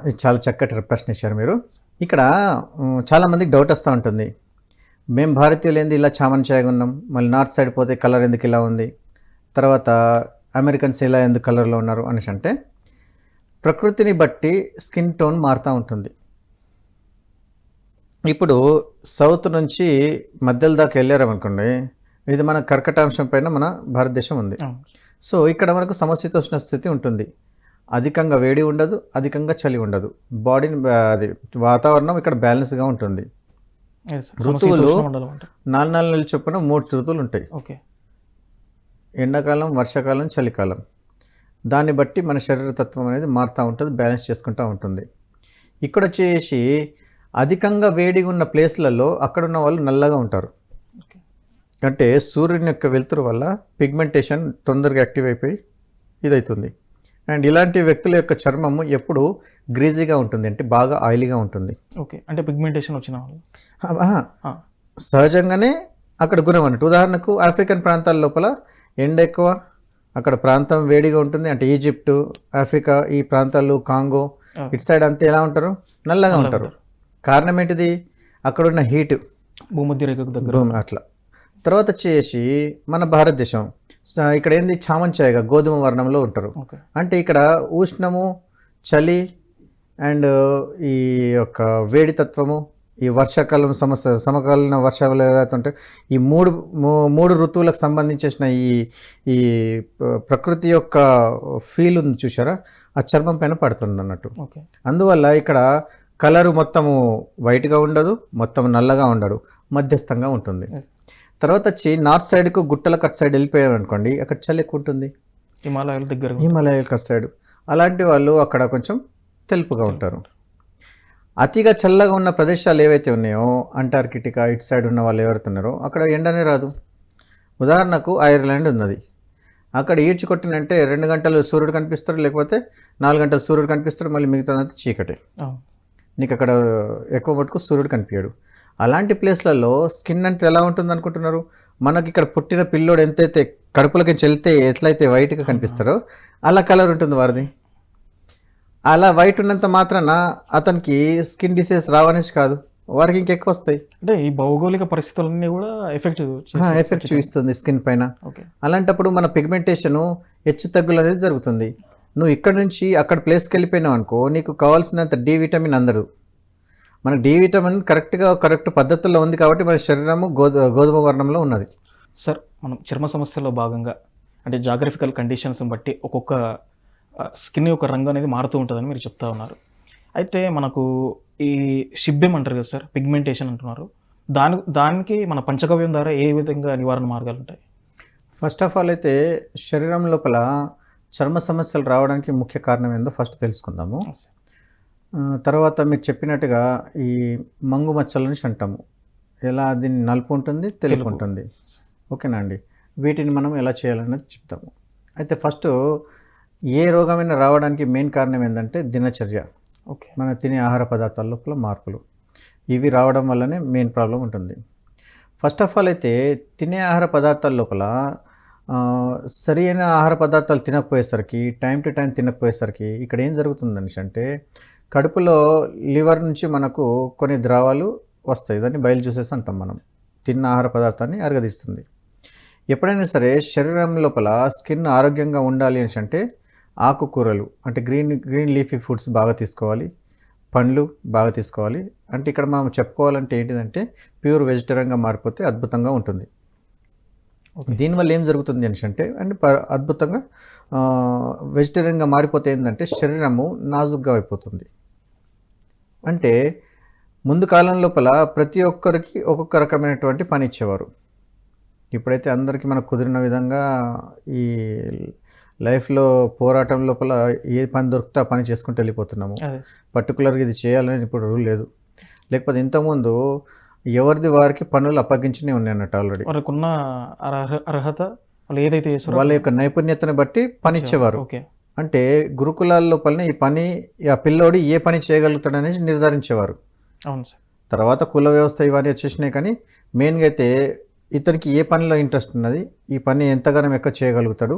[SPEAKER 2] ఇది చాలా చక్కటి ప్రశ్న ఇచ్చారు మీరు. ఇక్కడ చాలామందికి డౌట్ వస్తూ ఉంటుంది, మేము భారతీయులు ఏంది ఇలా చామన్ ఉన్నాం, మళ్ళీ నార్త్ సైడ్ పోతే కలర్ ఎందుకు ఇలా ఉంది, తర్వాత అమెరికన్స్ ఇలా ఎందుకు కలర్లో ఉన్నారు అనేసి. అంటే ప్రకృతిని బట్టి స్కిన్ టోన్ మారుతూ ఉంటుంది. ఇప్పుడు సౌత్ నుంచి మధ్యలో దాకా వెళ్ళారనుకోండి, ఇది మన కర్కటాంశం పైన మన భారతదేశం ఉంది. సో ఇక్కడ మనకు సమశీతోష్ణ స్థితి ఉంటుంది. అధికంగా వేడి ఉండదు, అధికంగా చలి ఉండదు. బాడీని అది వాతావరణం ఇక్కడ బ్యాలెన్స్గా ఉంటుంది. ఋతువులు 4 నెలల చొప్పున 3 ఋతువులు ఉంటాయి.
[SPEAKER 1] ఓకే.
[SPEAKER 2] ఎండాకాలం, వర్షాకాలం, చలికాలం. దాన్ని బట్టి మన శరీర తత్వం అనేది మారుతూ ఉంటుంది, బ్యాలెన్స్ చేసుకుంటూ ఉంటుంది. ఇక్కడ వచ్చేసి అధికంగా వేడిగా ఉన్న ప్లేస్లలో అక్కడ ఉన్న వాళ్ళు నల్లగా ఉంటారు. అంటే సూర్యుని యొక్క వెలుతురు వల్ల పిగ్మెంటేషన్ తొందరగా యాక్టివ్ అయిపోయి ఇదవుతుంది. అండ్ ఇలాంటి వ్యక్తుల యొక్క చర్మము ఎప్పుడు గ్రీజీగా ఉంటుంది, అంటే బాగా ఆయిలీగా ఉంటుంది.
[SPEAKER 1] ఓకే. అంటే పిగ్మెంటేషన్ వచ్చిన వాళ్ళు
[SPEAKER 2] సహజంగానే అక్కడ గుణం అన్నట్టు. ఉదాహరణకు ఆఫ్రికన్ ప్రాంతాల లోపల ఎండ ఎక్కువ, అక్కడ ప్రాంతం వేడిగా ఉంటుంది. అంటే ఈజిప్టు, ఆఫ్రికా ఈ ప్రాంతాలు, కాంగో ఇటు సైడ్ అంతా ఎలా ఉంటారు? నల్లగా ఉంటారు. కారణం ఏంటిది? అక్కడున్న హీటు,
[SPEAKER 1] భూమధ్య రేఖకు దగ్గర
[SPEAKER 2] అట్లా. తర్వాత వచ్చేసి మన భారతదేశం ఇక్కడ ఏంది, చామంచాయగా గోధుమ వర్ణంలో ఉంటారు. అంటే ఇక్కడ ఉష్ణము, చలి అండ్ ఈ యొక్క వేడి తత్వము, ఈ వర్షాకాలం సమకాలీన వర్షాలు ఏదైతే ఈ మూడు ఋతువులకు సంబంధించిన ఈ ప్రకృతి యొక్క ఫీల్ ఉంది చూసారా, ఆ చర్మం పైన పడుతుంది అన్నట్టు. అందువల్ల ఇక్కడ కలరు మొత్తము వైట్గా ఉండదు, మొత్తం నల్లగా ఉండడు, మధ్యస్థంగా ఉంటుంది. తర్వాత వచ్చి నార్త్ సైడ్కు గుట్టల కట్ సైడ్ వెళ్ళిపోయాం అనుకోండి, అక్కడ చలి ఎక్కువ ఉంటుంది.
[SPEAKER 1] హిమాలయాల దగ్గర,
[SPEAKER 2] హిమాలయాల కట్ సైడ్ అలాంటి వాళ్ళు అక్కడ కొంచెం తెలుపుగా ఉంటారు. అతిగా చల్లగా ఉన్న ప్రదేశాలు ఏవైతే ఉన్నాయో, అంటార్కిటికా ఇటు సైడ్ ఉన్న వాళ్ళు ఎవరైతే ఉన్నారో అక్కడ ఎండనే రాదు. ఉదాహరణకు ఐర్లాండ్ ఉన్నది, అక్కడ ఈడ్చి కొట్టినంటే 2 గంటలు సూర్యుడు కనిపిస్తాడు, లేకపోతే 4 గంటలు సూర్యుడు కనిపిస్తాడు, మళ్ళీ మిగతాదంతా చీకటే. నీకు అక్కడ ఎక్కువ మటుకు సూర్యుడు కనిపించాడు. అలాంటి ప్లేస్లలో స్కిన్ అంటే ఎలా ఉంటుంది అనుకుంటున్నారు? మనకి ఇక్కడ పుట్టిన పిల్లోడు ఎంతైతే కడుపులకి చెల్తే ఎట్లయితే వైట్గా కనిపిస్తారో అలా కలర్ ఉంటుంది వారిది. అలా వైట్ ఉన్నంత మాత్రాన అతనికి స్కిన్ డిసీజ్ రావనేసి కాదు, వారికి ఇంకెక్కువ వస్తాయి.
[SPEAKER 1] అంటే ఈ భౌగోళిక పరిస్థితులన్నీ కూడా ఎఫెక్ట్
[SPEAKER 2] చూపిస్తుంది స్కిన్ పైన. అలాంటప్పుడు మన పిగ్మెంటేషన్ హెచ్చు తగ్గులు అనేది జరుగుతుంది. నువ్వు ఇక్కడ నుంచి అక్కడ ప్లేస్కి వెళ్ళిపోయినావు అనుకో, నీకు కావాల్సినంత డి విటమిన్ అందదు. మన డి విటమిన్ కరెక్ట్ పద్ధతుల్లో ఉంది కాబట్టి మన శరీరము గోధుమ వర్ణంలో ఉన్నది.
[SPEAKER 1] సార్, మనం చర్మ సమస్యలో భాగంగా అంటే జాగ్రఫికల్ కండిషన్స్ బట్టి ఒక్కొక్క స్కిన్ యొక్క రంగు అనేది మారుతూ ఉంటుందని మీరు చెప్తా ఉన్నారు. అయితే మనకు ఈ షిబ్బెం అంటారు కదా సార్, పిగ్మెంటేషన్ అంటున్నారు, దానికి మన పంచగవ్యం ద్వారా ఏ విధంగా నివారణ మార్గాలు ఉంటాయి?
[SPEAKER 2] ఫస్ట్ ఆఫ్ ఆల్ అయితే శరీరం లోపల చర్మ సమస్యలు రావడానికి ముఖ్య కారణం ఏందో ఫస్ట్ తెలుసుకుందాము. తర్వాత మీరు చెప్పినట్టుగా ఈ మంగు మచ్చలని అంటాము. ఎలా దీన్ని నలుపు ఉంటుంది, తెలుపు ఉంటుంది. ఓకేనా అండి? వీటిని మనం ఎలా చేయాలనేది చెప్తాము. అయితే ఫస్ట్ ఏ రోగమైనా రావడానికి మెయిన్ కారణం ఏంటంటే దినచర్య. మనం తినే ఆహార పదార్థాల లోపల మార్పులు, ఇవి రావడం వల్లనే మెయిన్ ప్రాబ్లం ఉంటుంది. ఫస్ట్ ఆఫ్ ఆల్ అయితే తినే ఆహార పదార్థాల లోపల సరి అయిన ఆహార పదార్థాలు తినకపోయేసరికి, టైం టు టైం తినకపోయేసరికి ఇక్కడ ఏం జరుగుతుందని అంటే కడుపులో లివర్ నుంచి మనకు కొన్ని ద్రవాలు వస్తాయి. దాన్ని బయలు జ్యూసెస్ అంటాం మనం. తిన్న ఆహార పదార్థాన్ని అరగదీస్తుంది. ఎప్పుడైనా సరే శరీరం లోపల స్కిన్ ఆరోగ్యంగా ఉండాలి అని అంటే ఆకుకూరలు అంటే గ్రీన్ లీఫీ ఫుడ్స్ బాగా తీసుకోవాలి, పండ్లు బాగా తీసుకోవాలి. అంటే ఇక్కడ మనం చెప్పుకోవాలంటే ఏంటిదంటే ప్యూర్ వెజిటేరియన్గా మారిపోతే అద్భుతంగా ఉంటుంది. దీనివల్ల ఏం జరుగుతుంది అంటే అద్భుతంగా వెజిటేరియన్గా మారిపోతే ఏంటంటే శరీరము నాజుగ్గా అయిపోతుంది. అంటే ముందు కాలం లోపల ప్రతి ఒక్కరికి ఒక్కొక్క రకమైనటువంటి పని ఇచ్చేవారు. ఇప్పుడైతే అందరికీ మనకు కుదిరిన విధంగా ఈ లైఫ్లో పోరాటం లోపల ఏ పని దొరికితే ఆ పని చేసుకుంటూ వెళ్ళిపోతున్నాము. పర్టికులర్గా ఇది చేయాలని ఇప్పుడు రూల్ లేదు. లేకపోతే ఇంతకుముందు ఎవరిది వారికి పనులు అప్పగించినే ఉన్నాయి అన్నట్టు. ఆల్రెడీ
[SPEAKER 1] వాళ్ళకున్న అర్హత వాళ్ళు ఏదైతే
[SPEAKER 2] వాళ్ళ యొక్క నైపుణ్యతను బట్టి పని ఇచ్చేవారు. అంటే గురుకులాల లోపలనే ఈ పని ఆ పిల్లోడు ఏ పని చేయగలుగుతాడు అనేది నిర్ధారించేవారు.
[SPEAKER 1] అవును సార్.
[SPEAKER 2] తర్వాత కుల వ్యవస్థ ఇవన్నీ వచ్చేసినాయి, కానీ మెయిన్గా అయితే ఇతనికి ఏ పనిలో ఇంట్రెస్ట్ ఉన్నది, ఈ పని ఎంతగానో ఎక్కువ చేయగలుగుతాడు,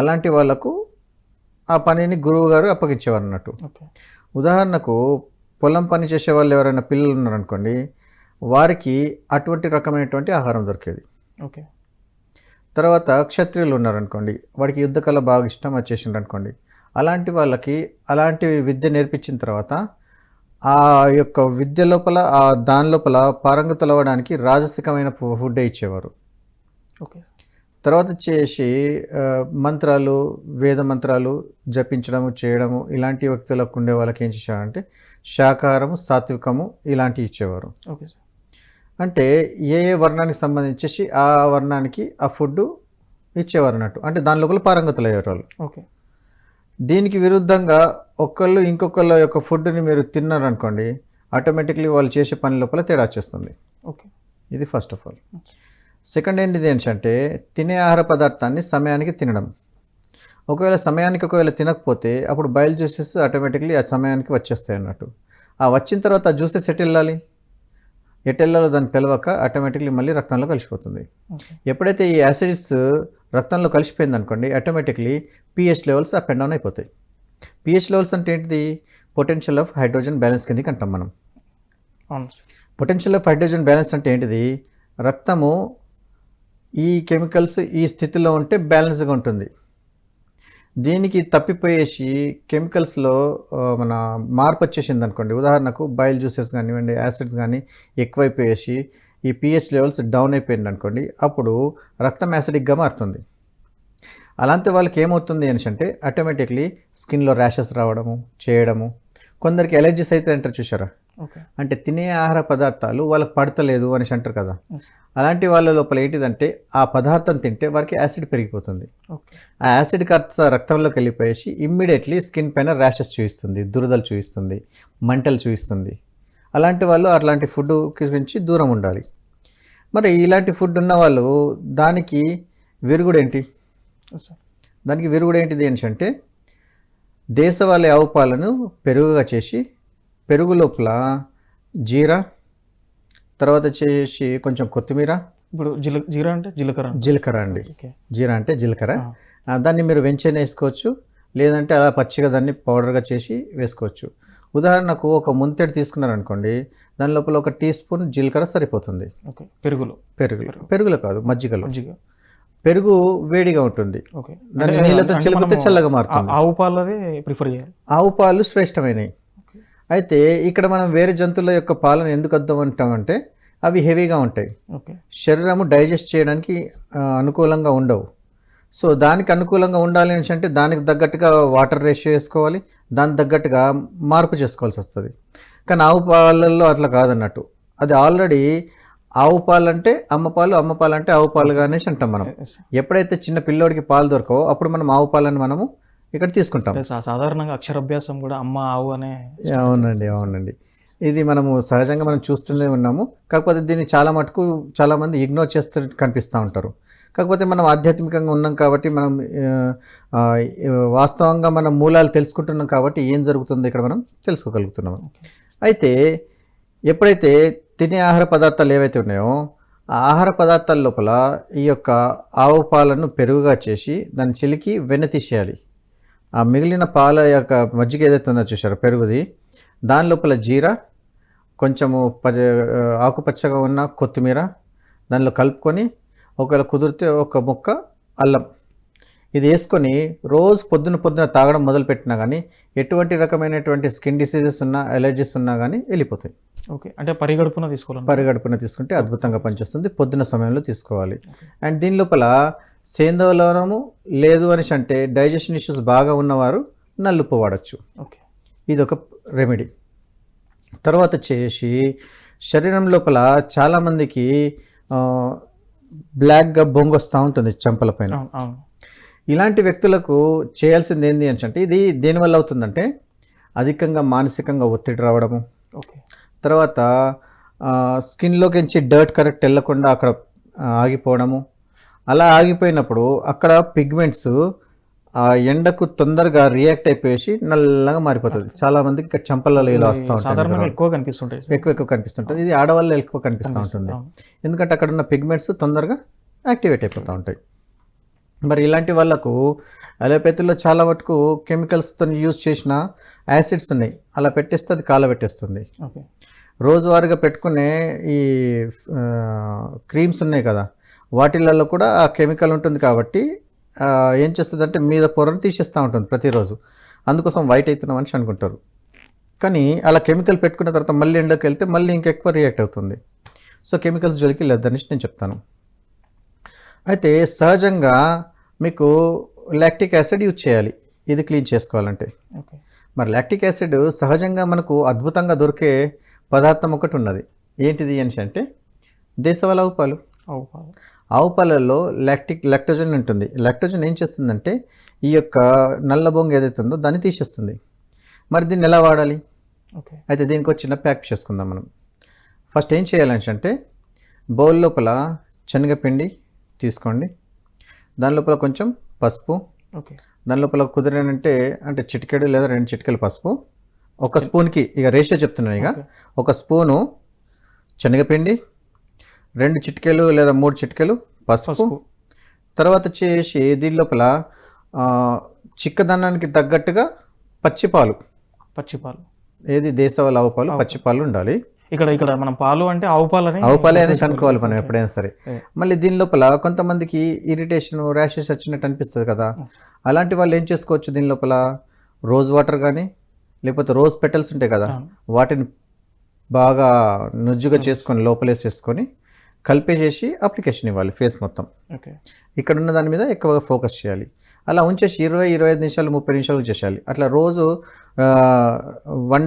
[SPEAKER 2] అలాంటి వాళ్ళకు ఆ పనిని గురువు గారు అప్పగించేవారు అన్నట్టు. ఉదాహరణకు పొలం పని చేసే వాళ్ళు ఎవరైనా పిల్లలు ఉన్నారనుకోండి, వారికి అటువంటి రకమైనటువంటి ఆహారం దొరికేది.
[SPEAKER 1] ఓకే.
[SPEAKER 2] తర్వాత క్షత్రియులు ఉన్నారనుకోండి, వాడికి యుద్ధకళ బాగా ఇష్టం వచ్చేసింది అనుకోండి, అలాంటి వాళ్ళకి అలాంటి విద్య నేర్పించిన తర్వాత ఆ యొక్క విద్య లోపల దాని లోపల పారంగతులు అవ్వడానికి రాజసికమైన ఫుడ్డే ఇచ్చేవారు.
[SPEAKER 1] ఓకే.
[SPEAKER 2] తర్వాత చేసి మంత్రాలు, వేద మంత్రాలు జపించడము చేయడము ఇలాంటి వ్యక్తులకు ఉండే వాళ్ళకి ఏం చేసేవారంటే శాకాహారము, సాత్వికము ఇలాంటివి ఇచ్చేవారు.
[SPEAKER 1] ఓకే.
[SPEAKER 2] అంటే ఏ వర్ణానికి సంబంధించేసి ఆ వర్ణానికి ఆ ఫుడ్ ఇచ్చేవారు అన్నట్టు. అంటే దాని లోపల పారంగతులు అయ్యేవారు వాళ్ళు.
[SPEAKER 1] ఓకే.
[SPEAKER 2] దీనికి విరుద్ధంగా ఒకళ్ళు ఇంకొకళ్ళ యొక్క ఫుడ్ని మీరు తిన్నారనుకోండి, ఆటోమేటిక్లీ వాళ్ళు చేసే పని లోపల తేడా వచ్చేస్తుంది.
[SPEAKER 1] ఓకే.
[SPEAKER 2] ఇది ఫస్ట్ ఆఫ్ ఆల్. సెకండ్ ఏంటిది ఏంటంటే తినే ఆహార పదార్థాన్ని సమయానికి తినడం. ఒకవేళ తినకపోతే అప్పుడు బయలు జ్యూసెస్ ఆటోమేటిక్లీ ఆ సమయానికి వచ్చేస్తాయి అన్నట్టు. ఆ వచ్చిన తర్వాత ఆ జ్యూసెస్ ఎటు వెళ్ళాలో దానికి తెలియక ఆటోమేటిక్లీ మళ్ళీ రక్తంలో కలిసిపోతుంది. ఎప్పుడైతే ఈ యాసిడ్స్ రక్తంలో కలిసిపోయింది అనుకోండి, automatically pH levels up and down అయిపోతాయి. pH లెవెల్స్ అంటే ఏంటిది? పొటెన్షియల్ ఆఫ్ హైడ్రోజన్ బ్యాలెన్స్ కిందకి అంటాం మనం. పొటెన్షియల్ ఆఫ్ హైడ్రోజన్ బ్యాలెన్స్ అంటే ఏంటిది? రక్తము ఈ కెమికల్స్ ఈ స్థితిలో ఉంటే బ్యాలెన్స్గా ఉంటుంది. దీనికి తప్పిపోయేసి కెమికల్స్లో మన మార్పు వచ్చేసింది అనుకోండి, ఉదాహరణకు బయల్ జ్యూసెస్ కానివ్వండి, యాసిడ్స్ కానీ ఎక్కువైపోయేసి ఈ pH లెవెల్స్ డౌన్ అయిపోయింది అనుకోండి, అప్పుడు రక్తం యాసిడిక్గా మారుతుంది. అలాంటి వాళ్ళకి ఏమవుతుంది అంటే ఆటోమేటిక్లీ స్కిన్లో ర్యాషెస్ రావడము చేయడము. కొందరికి ఎలర్జీస్ అయితే అంటారు చూసారా, అంటే తినే ఆహార పదార్థాలు వాళ్ళకి పడతలేదు అనేసి అంటారు కదా. అలాంటి వాళ్ళ లోపల ఏంటిదంటే ఆ పదార్థం తింటే వారికి యాసిడ్ పెరిగిపోతుంది. ఆ యాసిడ్ రక్తంలోకి వెళ్ళిపోయేసి ఇమ్మీడియట్లీ స్కిన్ పైన ర్యాషెస్ చూపిస్తుంది, దురదలు చూపిస్తుంది, మంటలు చూపిస్తుంది. అలాంటి వాళ్ళు అట్లాంటి ఫుడ్ గురించి దూరం ఉండాలి. మరి ఇలాంటి ఫుడ్ ఉన్న వాళ్ళు దానికి విరుగుడు ఏంటిది అంటే దేశవాళీ ఆవు పాలను పెరుగుగా చేసి పెరుగు లోపల జీరా, తర్వాత చేసి కొంచెం కొత్తిమీర,
[SPEAKER 1] ఇప్పుడు జీరా అంటే
[SPEAKER 2] జీలకర్ర అండి. జీరా అంటే జీలకర్ర. దాన్ని మీరు వెంచైనా వేసుకోవచ్చు, లేదంటే అలా పచ్చిగా దాన్ని పౌడర్గా చేసి వేసుకోవచ్చు. ఉదాహరణకు ఒక ముంతెడు తీసుకున్నారనుకోండి, దాని లోపల 1 టీ స్పూన్ జీలకర్ర సరిపోతుంది. పెరుగులో కాదు, మజ్జిగలో. పెరుగు వేడిగా ఉంటుంది, దాన్ని నీళ్ళతో చిలుకుతే చల్లగా మారుతుంది. ఆవు పాలు శ్రేష్టమైనవి. అయితే ఇక్కడ మనం వేరే జంతువుల యొక్క పాలను ఎందుకు వద్దామంటామంటే అవి హెవీగా ఉంటాయి, శరీరము డైజెస్ట్ చేయడానికి అనుకూలంగా ఉండవు. సో దానికి అనుకూలంగా ఉండాలి అంటే దానికి తగ్గట్టుగా వాటర్ రేషియో వేసుకోవాలి, దానికి తగ్గట్టుగా మార్పు చేసుకోవాల్సి వస్తుంది. కానీ ఆవు పాలల్లో అట్లా కాదన్నట్టు. అది ఆల్రెడీ ఆవు పాలు అంటే అమ్మ పాలు, అమ్మ పాలు అంటే ఆవు పాలుగా అనేసి అంటాం మనం. ఎప్పుడైతే చిన్న పిల్లోడికి పాలు దొరకవో అప్పుడు మనం ఆవు పాలని మనము ఇక్కడ తీసుకుంటాం.
[SPEAKER 1] సాధారణంగా అక్షరాభ్యాసం కూడా అమ్మ ఆవు అనే.
[SPEAKER 2] అవునండి. ఇది మనము సహజంగా మనం చూస్తూనే ఉన్నాము. కాకపోతే దీన్ని చాలామంది ఇగ్నోర్ చేస్తూ కనిపిస్తూ ఉంటారు. కాకపోతే మనం ఆధ్యాత్మికంగా ఉన్నాం కాబట్టి మనం వాస్తవంగా మనం మూలాలు తెలుసుకుంటున్నాం కాబట్టి ఏం జరుగుతుందో ఇక్కడ మనం తెలుసుకోగలుగుతున్నాము. అయితే ఎప్పుడైతే తినే ఆహార పదార్థాలు ఏవైతే ఉన్నాయో ఆ ఆహార పదార్థాల లోపల ఈ యొక్క ఆవు పాలను పెరుగుగా చేసి దాన్ని చిలికి వెన్న తీసేయాలి. ఆ మిగిలిన పాల యొక్క మజ్జిగ ఏదైతే ఉందో చూసారో పెరుగుది, దాని లోపల జీరా, కొంచెము ఆకుపచ్చగా ఉన్న కొత్తిమీర దానిలో కలుపుకొని, ఒకవేళ కుదిరితే ఒక ముక్క అల్లం, ఇది వేసుకొని రోజు పొద్దున తాగడం మొదలుపెట్టినా కానీ ఎటువంటి రకమైనటువంటి స్కిన్ డిసీజెస్ ఉన్నా, ఎలర్జీస్ ఉన్నా కానీ వెళ్ళిపోతాయి.
[SPEAKER 1] ఓకే, అంటే పరిగడుపున తీసుకోవాలి.
[SPEAKER 2] పరిగడుపున తీసుకుంటే అద్భుతంగా పనిచేస్తుంది. పొద్దున సమయంలో తీసుకోవాలి. అండ్ దీని లోపల సేందవ లవణము లేదు అనేసి అంటే డైజెషన్ ఇష్యూస్ బాగా ఉన్నవారు నల్లుప్పు వాడచ్చు.
[SPEAKER 1] ఓకే,
[SPEAKER 2] ఇది ఒక రెమెడీ. తర్వాత వచ్చేసి శరీరం లోపల చాలామందికి బ్లాక్గా బొంగు వస్తూ ఉంటుంది చెంపల పైన. ఇలాంటి వ్యక్తులకు చేయాల్సింది ఏంటి అంటే, ఇది దేనివల్ల అవుతుందంటే అధికంగా మానసికంగా ఒత్తిడి రావడము, తర్వాత స్కిన్లోకి డర్ట్ కరెక్ట్ వెళ్ళకుండా అక్కడ ఆగిపోవడము. అలా ఆగిపోయినప్పుడు అక్కడ పిగ్మెంట్స్ ఎండకు తొందరగా రియాక్ట్ అయిపోయేసి నల్లగా మారిపోతుంది. చాలా మందికి ఇక్కడ చెంపలలో ఇలా వస్తూ ఉంటుంది, ఎక్కువ కనిపిస్తుంటుంది. ఇది ఆడవాళ్ళు ఎక్కువ కనిపిస్తూ ఉంటుంది, ఎందుకంటే అక్కడ ఉన్న పిగ్మెంట్స్ తొందరగా యాక్టివేట్ అయిపోతూ ఉంటాయి. మరి ఇలాంటి వాళ్ళకు అలోపతిలో చాలా మటుకు కెమికల్స్తో యూజ్ చేసిన యాసిడ్స్ ఉన్నాయి, అలా పెట్టేస్తే అది కాలబెట్టేస్తుంది. రోజువారీగా పెట్టుకునే ఈ క్రీమ్స్ ఉన్నాయి కదా, వాటిలలో కూడా ఆ కెమికల్ ఉంటుంది కాబట్టి ఏం చేస్తుంది అంటే మీద పొరను తీసేస్తూ ఉంటుంది ప్రతిరోజు. అందుకోసం వైట్ అవుతున్నాం అని అనుకుంటారు. కానీ అలా కెమికల్ పెట్టుకున్న తర్వాత మళ్ళీ ఎండకి వెళ్తే మళ్ళీ ఇంకెక్కువ రియాక్ట్ అవుతుంది. సో కెమికల్స్ జోలికి లేదనేసి నేను చెప్తాను. అయితే సహజంగా మీకు లాక్టిక్ యాసిడ్ యూజ్ చేయాలి ఇది క్లీన్ చేసుకోవాలంటే. మరి లాక్టిక్ యాసిడ్ సహజంగా మనకు అద్భుతంగా దొరికే పదార్థం ఒకటి ఉన్నది. ఏంటిది అని అంటే దేశవాళీ ఆవు పాలు. ఆవు పాలల్లో లాక్టోజన్ ఉంటుంది. లాక్టోజన్ ఏం చేస్తుందంటే ఈ యొక్క నల్ల బొంగు ఏదైతే ఉందో దాన్ని తీసేస్తుంది. మరి దీన్ని ఎలా వాడాలి? అయితే దీనికి ఒక చిన్న ప్యాక్ చేసుకుందాం మనం. ఫస్ట్ ఏం చేయాలని అంటే బౌల్ లోపల శనగపిండి తీసుకోండి, దాని లోపల కొంచెం పసుపు, దాని లోపల కుదిరినంటే అంటే చిటికెడు లేదా 2 చిటికెలు పసుపు, ఒక స్పూన్కి ఇక రేషియో చెప్తున్నాను. ఇక ఒక స్పూను శనగపిండి, 2 చిటికెలు లేదా 3 చిటికెలు పసుపు, తర్వాత వచ్చేసి దీని లోపల చిక్కదనానికి తగ్గట్టుగా పచ్చిపాలు. ఏది దేశవాళీ ఆవు పాలు, పచ్చిపాలు ఉండాలి.
[SPEAKER 1] ఇక్కడ మనం పాలు అంటే ఆవు
[SPEAKER 2] పాలే అనేసి అనుకోవాలి మనం ఎప్పుడైనా సరే. మళ్ళీ దీని లోపల కొంతమందికి ఇరిటేషన్, ర్యాషెస్ వచ్చినట్టు అనిపిస్తుంది కదా, అలాంటి వాళ్ళు ఏం చేసుకోవచ్చు, దీని లోపల రోజ్ వాటర్ కానీ లేకపోతే రోజ్ పెటల్స్ ఉంటాయి కదా, వాటిని బాగా నుజ్జుగా చేసుకొని లోపలేసేసుకొని కలిపేసేసి అప్లికేషన్ ఇవ్వాలి ఫేస్ మొత్తం. ఇక్కడ ఉన్న దాని మీద ఎక్కువగా ఫోకస్ చేయాలి. అలా ఉంచేసి 20-25 నిమిషాలు 30 నిమిషాలు చేసేయాలి. అట్లా రోజు వన్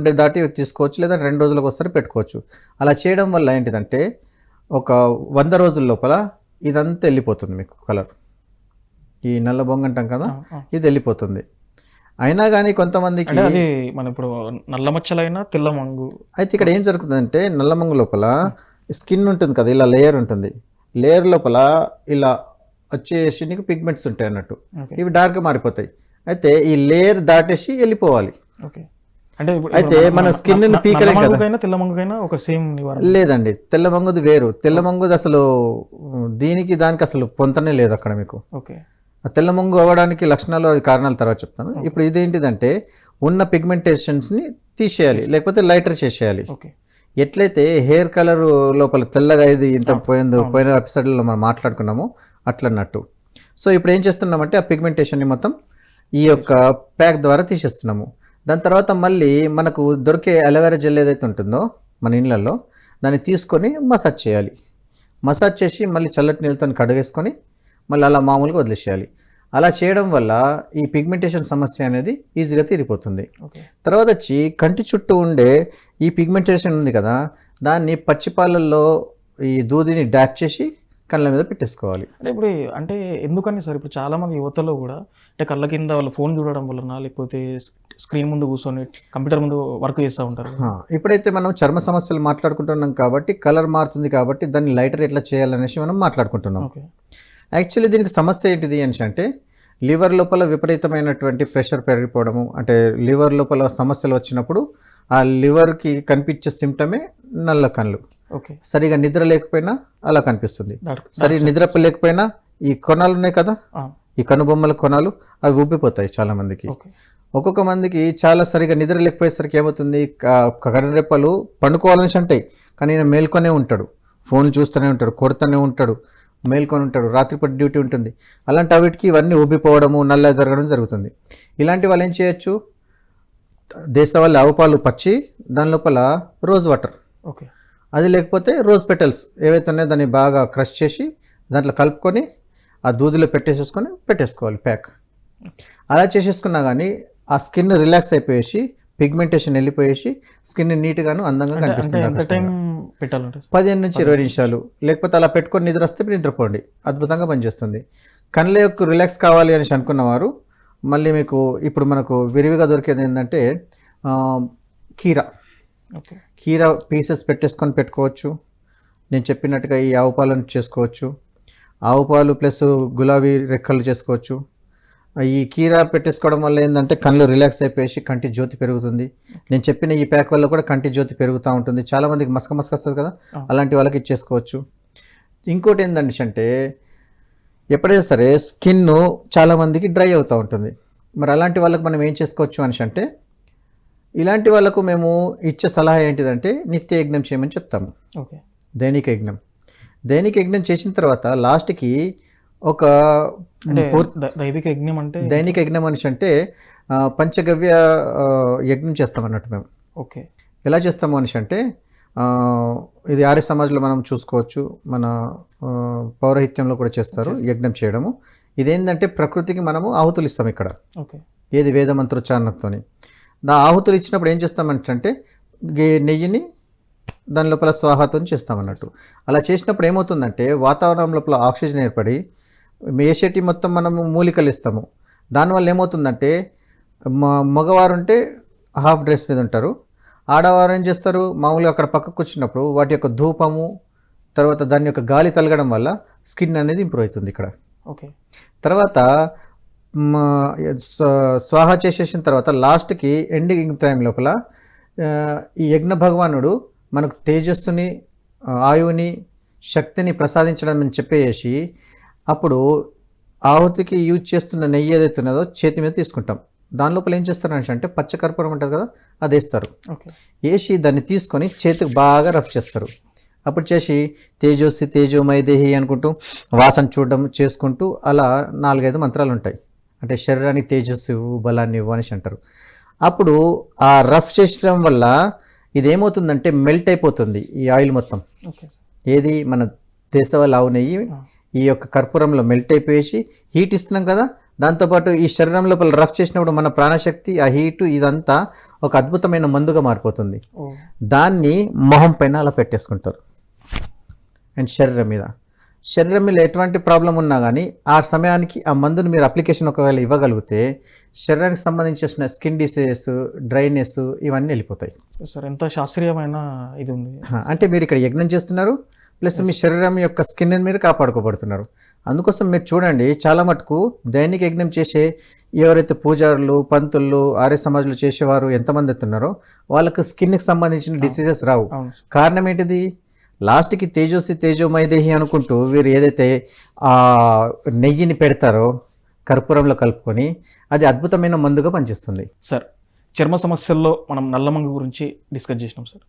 [SPEAKER 2] డే దాటి తీసుకోవచ్చు, లేదా 2 రోజులకు ఒకసారి పెట్టుకోవచ్చు. అలా చేయడం వల్ల ఏంటిదంటే ఒక 100 రోజుల లోపల ఇదంతా వెళ్ళిపోతుంది. మీకు కలర్, ఈ నల్ల బొంగ అంటాం కదా, ఇది వెళ్ళిపోతుంది. అయినా కానీ కొంతమందికి
[SPEAKER 1] మన ఇప్పుడు నల్ల మచ్చలైనా తెల్ల మంగు.
[SPEAKER 2] అయితే ఇక్కడ ఏం జరుగుతుందంటే నల్ల మంగు లోపల స్కిన్ ఉంటుంది కదా, ఇలా లేయర్ ఉంటుంది. లేయర్ లోపల ఇలా వచ్చేసి నీకు పిగ్మెంట్స్ ఉంటాయి అన్నట్టు, ఇవి డార్క్గా మారిపోతాయి. అయితే ఈ లేయర్ దాటేసి వెళ్ళిపోవాలి. అయితే మన స్కిన్ పీకలేం కదా. లేదండి, తెల్ల మంగుది వేరు. తెల్ల మంగుది అసలు దానికి అసలు పొంతనే లేదు అక్కడ మీకు. తెల్ల మంగు అవ్వడానికి లక్షణాలు, కారణాల తర్వాత చెప్తాను. ఇప్పుడు ఇదేంటిదంటే ఉన్న పిగ్మెంటేషన్స్ని తీసేయాలి, లేకపోతే లైటర్ చేసేయాలి. ఎట్లయితే హెయిర్ కలర్ లోపల తెల్లగా ఇది ఇంత పోయిన ఎపిసోడ్లో మనం మాట్లాడుకున్నామో అట్లన్నట్టు. సో ఇప్పుడు ఏం చేస్తున్నామంటే ఆ పిగ్మెంటేషన్ని మొత్తం ఈ యొక్క ప్యాక్ ద్వారా తీసేస్తున్నాము. దాని తర్వాత మళ్ళీ మనకు దొరికే అలోవెరా జెల్ ఏదైతే ఉంటుందో మన ఇళ్ళల్లో దాన్ని తీసుకొని మసాజ్ చేయాలి. మసాజ్ చేసి మళ్ళీ చల్లటి నీళ్ళతో కడిగేసుకొని మళ్ళీ అలా మామూలుగా వదిలేసేయాలి. అలా చేయడం వల్ల ఈ పిగ్మెంటేషన్ సమస్య అనేది ఈజీగా తీరిపోతుంది. తర్వాత వచ్చి కంటి చుట్టూ ఉండే ఈ పిగ్మెంటేషన్ ఉంది కదా, దాన్ని పచ్చిపాలల్లో ఈ దూదిని డాప్ చేసి కళ్ళ మీద పెట్టేసుకోవాలి.
[SPEAKER 1] అంటే ఇప్పుడు అంటే ఎందుకని సార్, ఇప్పుడు చాలా మంది యువతలో కూడా అంటే కళ్ళ కింద వాళ్ళు ఫోన్ చూడడం వలన, లేకపోతే స్క్రీన్ ముందు కూర్చొని కంప్యూటర్ ముందు వర్క్ చేస్తూ ఉంటారు.
[SPEAKER 2] ఇప్పుడైతే మనం చర్మ సమస్యలు మాట్లాడుకుంటున్నాం కాబట్టి, కలర్ మారుతుంది కాబట్టి దాన్ని లైటర్ ఎట్లా చేయాలనేసి మనం మాట్లాడుకుంటున్నాం. యాక్చువల్లీ దీనికి సమస్య ఏంటిది అని అంటే లివర్ లోపల విపరీతమైనటువంటి ప్రెషర్ పెరిగిపోవడము. అంటే లివర్ లోపల సమస్యలు వచ్చినప్పుడు ఆ లివర్కి కనిపించే సిమ్టమే నల్ల కళ్ళు. సరిగా నిద్ర లేకపోయినా అలా కనిపిస్తుంది. నిద్ర లేకపోయినా ఈ కొనాలు ఉన్నాయి కదా, ఈ కనుబొమ్మల కొనాలు అవి ఉబ్బిపోతాయి చాలా మందికి. ఒక్కొక్క మందికి చాలా సరిగా నిద్ర లేకపోయేసరికి ఏమవుతుంది, కనురెప్పలు పండుకోవాలని అంటాయి, కానీ ఈయన మేల్కొనే ఉంటాడు, ఫోన్ చూస్తూనే ఉంటాడు, కొడుతూనే ఉంటాడు, మేల్కొని ఉంటాడు, రాత్రిపూట డ్యూటీ ఉంటుంది. అలాంటి వాటికి ఇవన్నీ ఉబ్బిపోవడము, నల్ల జరగడం జరుగుతుంది. ఇలాంటి వాళ్ళు ఏం చేయొచ్చు, దేశవాళీ ఆవు పాలు పచ్చి దాని లోపల రోజ్ వాటర్,
[SPEAKER 1] ఓకే,
[SPEAKER 2] అది లేకపోతే రోజ్ పెటల్స్ ఏవైతే ఉన్నాయో దాన్ని బాగా క్రష్ చేసి దాంట్లో కలుపుకొని ఆ దూదిలో పెట్టేసుకోవాలి ప్యాక్. అలా చేసేసుకున్నా కానీ ఆ స్కిన్ రిలాక్స్ అయిపోయేసి పిగ్మెంటేషన్ వెళ్ళిపోయేసి స్కిన్ నీట్గాను అందంగా కనిపిస్తుంది. 15 నుంచి 20 నిమిషాలు, లేకపోతే అలా పెట్టుకొని నిద్ర వస్తే నిద్రపోండి, అద్భుతంగా పనిచేస్తుంది. కళ్ళ యొక్క రిలాక్స్ కావాలి అనేసి అనుకున్నవారు మళ్ళీ మీకు ఇప్పుడు మనకు విరివిగా దొరికేది ఏంటంటే కీరా పీసెస్ పెట్టేసుకొని పెట్టుకోవచ్చు. నేను చెప్పినట్టుగా ఈ ఆవు పాలను చేసుకోవచ్చు, ఆవు పాలు ప్లస్ గులాబీ రెక్కలు చేసుకోవచ్చు. ఈ కీరా పెట్టేసుకోవడం వల్ల ఏంటంటే కళ్ళు రిలాక్స్ అయిపోయేసి కంటి జ్యోతి పెరుగుతుంది. నేను చెప్పిన ఈ ప్యాక్ వల్ల కూడా కంటి జ్యోతి పెరుగుతూ ఉంటుంది. చాలామందికి మసక వస్తుంది కదా, అలాంటి వాళ్ళకి ఇచ్చేసుకోవచ్చు. ఇంకోటి ఏంటంటే ఎప్పుడైనా సరే స్కిన్ చాలామందికి డ్రై అవుతూ ఉంటుంది. మరి అలాంటి వాళ్ళకి మనం ఏం చేసుకోవచ్చు అనేసి అంటే, ఇలాంటి వాళ్ళకు మేము ఇచ్చే సలహా ఏంటిదంటే నిత్య యజ్ఞం చేయమని చెప్తాము.
[SPEAKER 1] ఓకే, దైనిక
[SPEAKER 2] యజ్ఞం చేసిన తర్వాత లాస్ట్కి ఒక దైనిక యజ్ఞం అనేసి అంటే పంచగవ్య యజ్ఞం చేస్తాం అన్నట్టు మేము.
[SPEAKER 1] ఓకే,
[SPEAKER 2] ఎలా చేస్తాము అనేసి అంటే ఇది ఆర్య సమాజ్లో మనం చూసుకోవచ్చు, మన పౌరహిత్యంలో కూడా చేస్తారు యజ్ఞం చేయడము. ఇదేంటంటే ప్రకృతికి మనము ఆహుతులు ఇస్తాం ఇక్కడ, ఏది వేద మంత్రోచ్చారణతో. ఆహుతులు ఇచ్చినప్పుడు ఏం చేస్తామంటే నెయ్యిని దాని లోపల స్వాహాతో చేస్తామన్నట్టు. అలా చేసినప్పుడు ఏమవుతుందంటే వాతావరణం లోపల ఆక్సిజన్ ఏర్పడి మేషటి మొత్తం మనము మూలికలు ఇస్తాము. దానివల్ల ఏమవుతుందంటే మగవారు ఉంటే హాఫ్ డ్రెస్ మీద ఉంటారు, ఆడవారు ఏం చేస్తారు మామూలుగా అక్కడ పక్కకు వచ్చినప్పుడు వాటి యొక్క ధూపము తర్వాత దాని యొక్క గాలి తలగడం వల్ల స్కిన్ అనేది ఇంప్రూవ్ అవుతుంది ఇక్కడ.
[SPEAKER 1] ఓకే,
[SPEAKER 2] తర్వాత స్వాహ చేసేసిన తర్వాత లాస్ట్కి ఎండింగ్ టైం లోపల ఈ యజ్ఞ భగవానుడు మనకు తేజస్సుని, ఆయువుని, శక్తిని ప్రసాదించడం అని చెప్పేసి అప్పుడు ఆహుతికి యూజ్ చేస్తున్న నెయ్యి ఏదైతే ఉన్నదో చేతి మీద తీసుకుంటాం. దాని లోపల ఏం చేస్తారని అంటే పచ్చకర్పూరం ఉంటుంది కదా, అది వేస్తారు. వేసి దాన్ని తీసుకొని చేతికి బాగా రఫ్ చేస్తారు. అప్పుడు చేసి తేజోసి తేజోమయదేహి అనుకుంటూ వాసన చూడడం చేసుకుంటూ అలా 4-5 మంత్రాలు ఉంటాయి. అంటే శరీరానికి తేజస్సు బలాన్ని ఇవ్వు అనేసి అంటారు. అప్పుడు ఆ రఫ్ చేసడం వల్ల ఇదేమవుతుందంటే మెల్ట్ అయిపోతుంది ఈ ఆయిల్ మొత్తం. ఏది మన దేశవాళీ ఆవు నెయ్యి ఈ యొక్క కర్పూరంలో మెల్ట్ అయిపోయేసి హీట్ ఇస్తున్నాం కదా, దాంతోపాటు ఈ శరీరం లోపల రఫ్ చేసినప్పుడు మన ప్రాణశక్తి, ఆ హీటు ఇదంతా ఒక అద్భుతమైన మందుగా మారిపోతుంది. దాన్ని మొహం పైన అలా పెట్టేసుకుంటారు. అండ్ శరీరం మీద ఎటువంటి ప్రాబ్లం ఉన్నా కానీ ఆ సమయానికి ఆ మందుని మీరు అప్లికేషన్ ఒకవేళ ఇవ్వగలిగితే శరీరానికి సంబంధించిన స్కిన్ డిసీజెస్, డ్రైనెస్ ఇవన్నీ వెళ్ళిపోతాయి.
[SPEAKER 1] సార్ ఎంత శాస్త్రీయమైన ఇది ఉంది.
[SPEAKER 2] అంటే మీరు ఇక్కడ యజ్ఞం చేస్తున్నారు, ప్లస్ మీ శరీరం యొక్క స్కిన్ మీరు కాపాడుకోబడుతున్నారు. అందుకోసం మీరు చూడండి, చాలా మటుకు దైనిక యజ్ఞం చేసే ఎవరైతే పూజారులు, పంతులు, ఆర్య సమాజంలో చేసేవారు ఎంతమంది అవుతున్నారో వాళ్ళకు స్కిన్కి సంబంధించిన డిసీజెస్ రావు. కారణం ఏంటిది, లాస్ట్కి తేజోసి తేజోమయదేహి అనుకుంటూ వీరు ఏదైతే ఆ నెయ్యిని పెడతారో కర్పూరంలో కలుపుకొని అది అద్భుతమైన మందుగా పనిచేస్తుంది.
[SPEAKER 1] సార్, చర్మ సమస్యల్లో మనం నల్లమంగు గురించి డిస్కస్ చేసినాం సార్.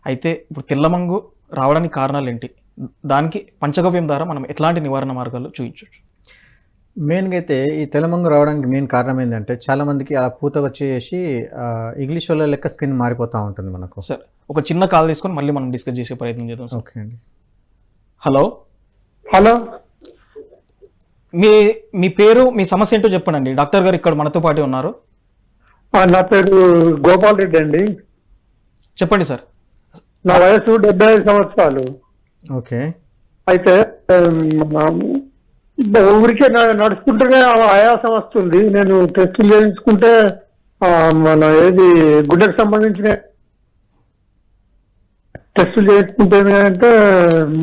[SPEAKER 1] అయితే ఇప్పుడు తెల్లమంగు రావడానికి కారణాలు ఏంటి, దానికి పంచగవ్యం ద్వారా మనం ఎట్లాంటి నివారణ మార్గాలు చూపించవచ్చు?
[SPEAKER 2] మెయిన్గా అయితే ఈ తెల్లమంగు రావడానికి మెయిన్ కారణం ఏంటంటే చాలామందికి ఆ పూత వచ్చేసి ఇంగ్లీష్ వాళ్ళ లెక్క స్కిన్ మారిపోతూ ఉంటుంది మనకు.
[SPEAKER 1] సార్, ఒక చిన్న కాల్ తీసుకొని మళ్ళీ మనం డిస్కస్ చేసే ప్రయత్నం చేద్దాం.
[SPEAKER 2] ఓకే అండి.
[SPEAKER 3] హలో,
[SPEAKER 1] మీ పేరు, మీ సమస్య ఏంటో చెప్పండి. డాక్టర్ గారు ఇక్కడ మనతో పాటు ఉన్నారు.
[SPEAKER 3] నా పేరు గోపాల్ రెడ్డి అండి.
[SPEAKER 1] చెప్పండి సార్.
[SPEAKER 3] నా వయసు 75 సంవత్సరాలు.
[SPEAKER 2] ఓకే.
[SPEAKER 3] అయితే ఊరికే నడుచుకుంటూనే ఆయాసం వస్తుంది. నేను టెస్టులు చేయించుకుంటే మన ఏది గుండెకు సంబంధించిన టెస్టులు చేయించుకుంటేనే అంటే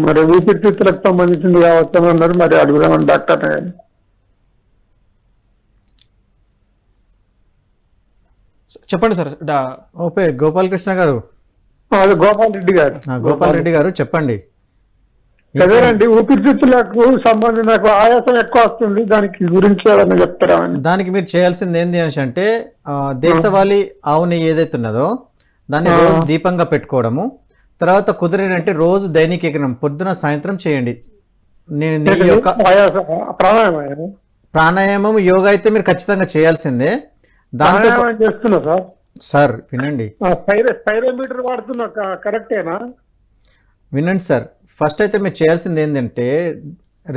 [SPEAKER 3] మరి ఊపిరితిత్తులకు సంబంధించింది కావచ్చు అన్నారు. మరి అడుగుదామని డాక్టర్.
[SPEAKER 1] చెప్పండి సార్.
[SPEAKER 2] ఓకే, గోపాలకృష్ణ గారు.
[SPEAKER 3] అది గోపాల్ రెడ్డి గారు.
[SPEAKER 2] గోపాల్ రెడ్డి గారు చెప్పండి.
[SPEAKER 3] అదేనండి, ఊపిరితిత్తులకు సంబంధించి నాకు ఆయాసం ఎక్కువ వస్తుంది, దానికి గురించి ఏదైనా చెప్తారా అని.
[SPEAKER 2] దానికి మీరు చేయాల్సింది ఏంది అనేసి అంటే దేశవాళీ ఆవు నెయ్యి ఏదైతే ఉన్నదో దాన్ని రోజు దీపంగా పెట్టుకోవడము, తర్వాత కుదిరినంటే రోజు దైనిక యజ్ఞం పొద్దున సాయంత్రం చేయండి. నెయ్యి యొక్క
[SPEAKER 3] ఆయాసం ప్రాణాయామం
[SPEAKER 2] ప్రాణాయామం యోగా అయితే మీరు ఖచ్చితంగా చేయాల్సిందే. దాంతో
[SPEAKER 3] ప్రాణాయామం చేస్తున్నా సార్.
[SPEAKER 2] సార్ వినండి
[SPEAKER 3] స్పైరోమీటర్ వాడుతున్నా, కరెక్టేనా?
[SPEAKER 2] వినండి సార్, ఫస్ట్ అయితే మీరు చేయాల్సింది ఏంటంటే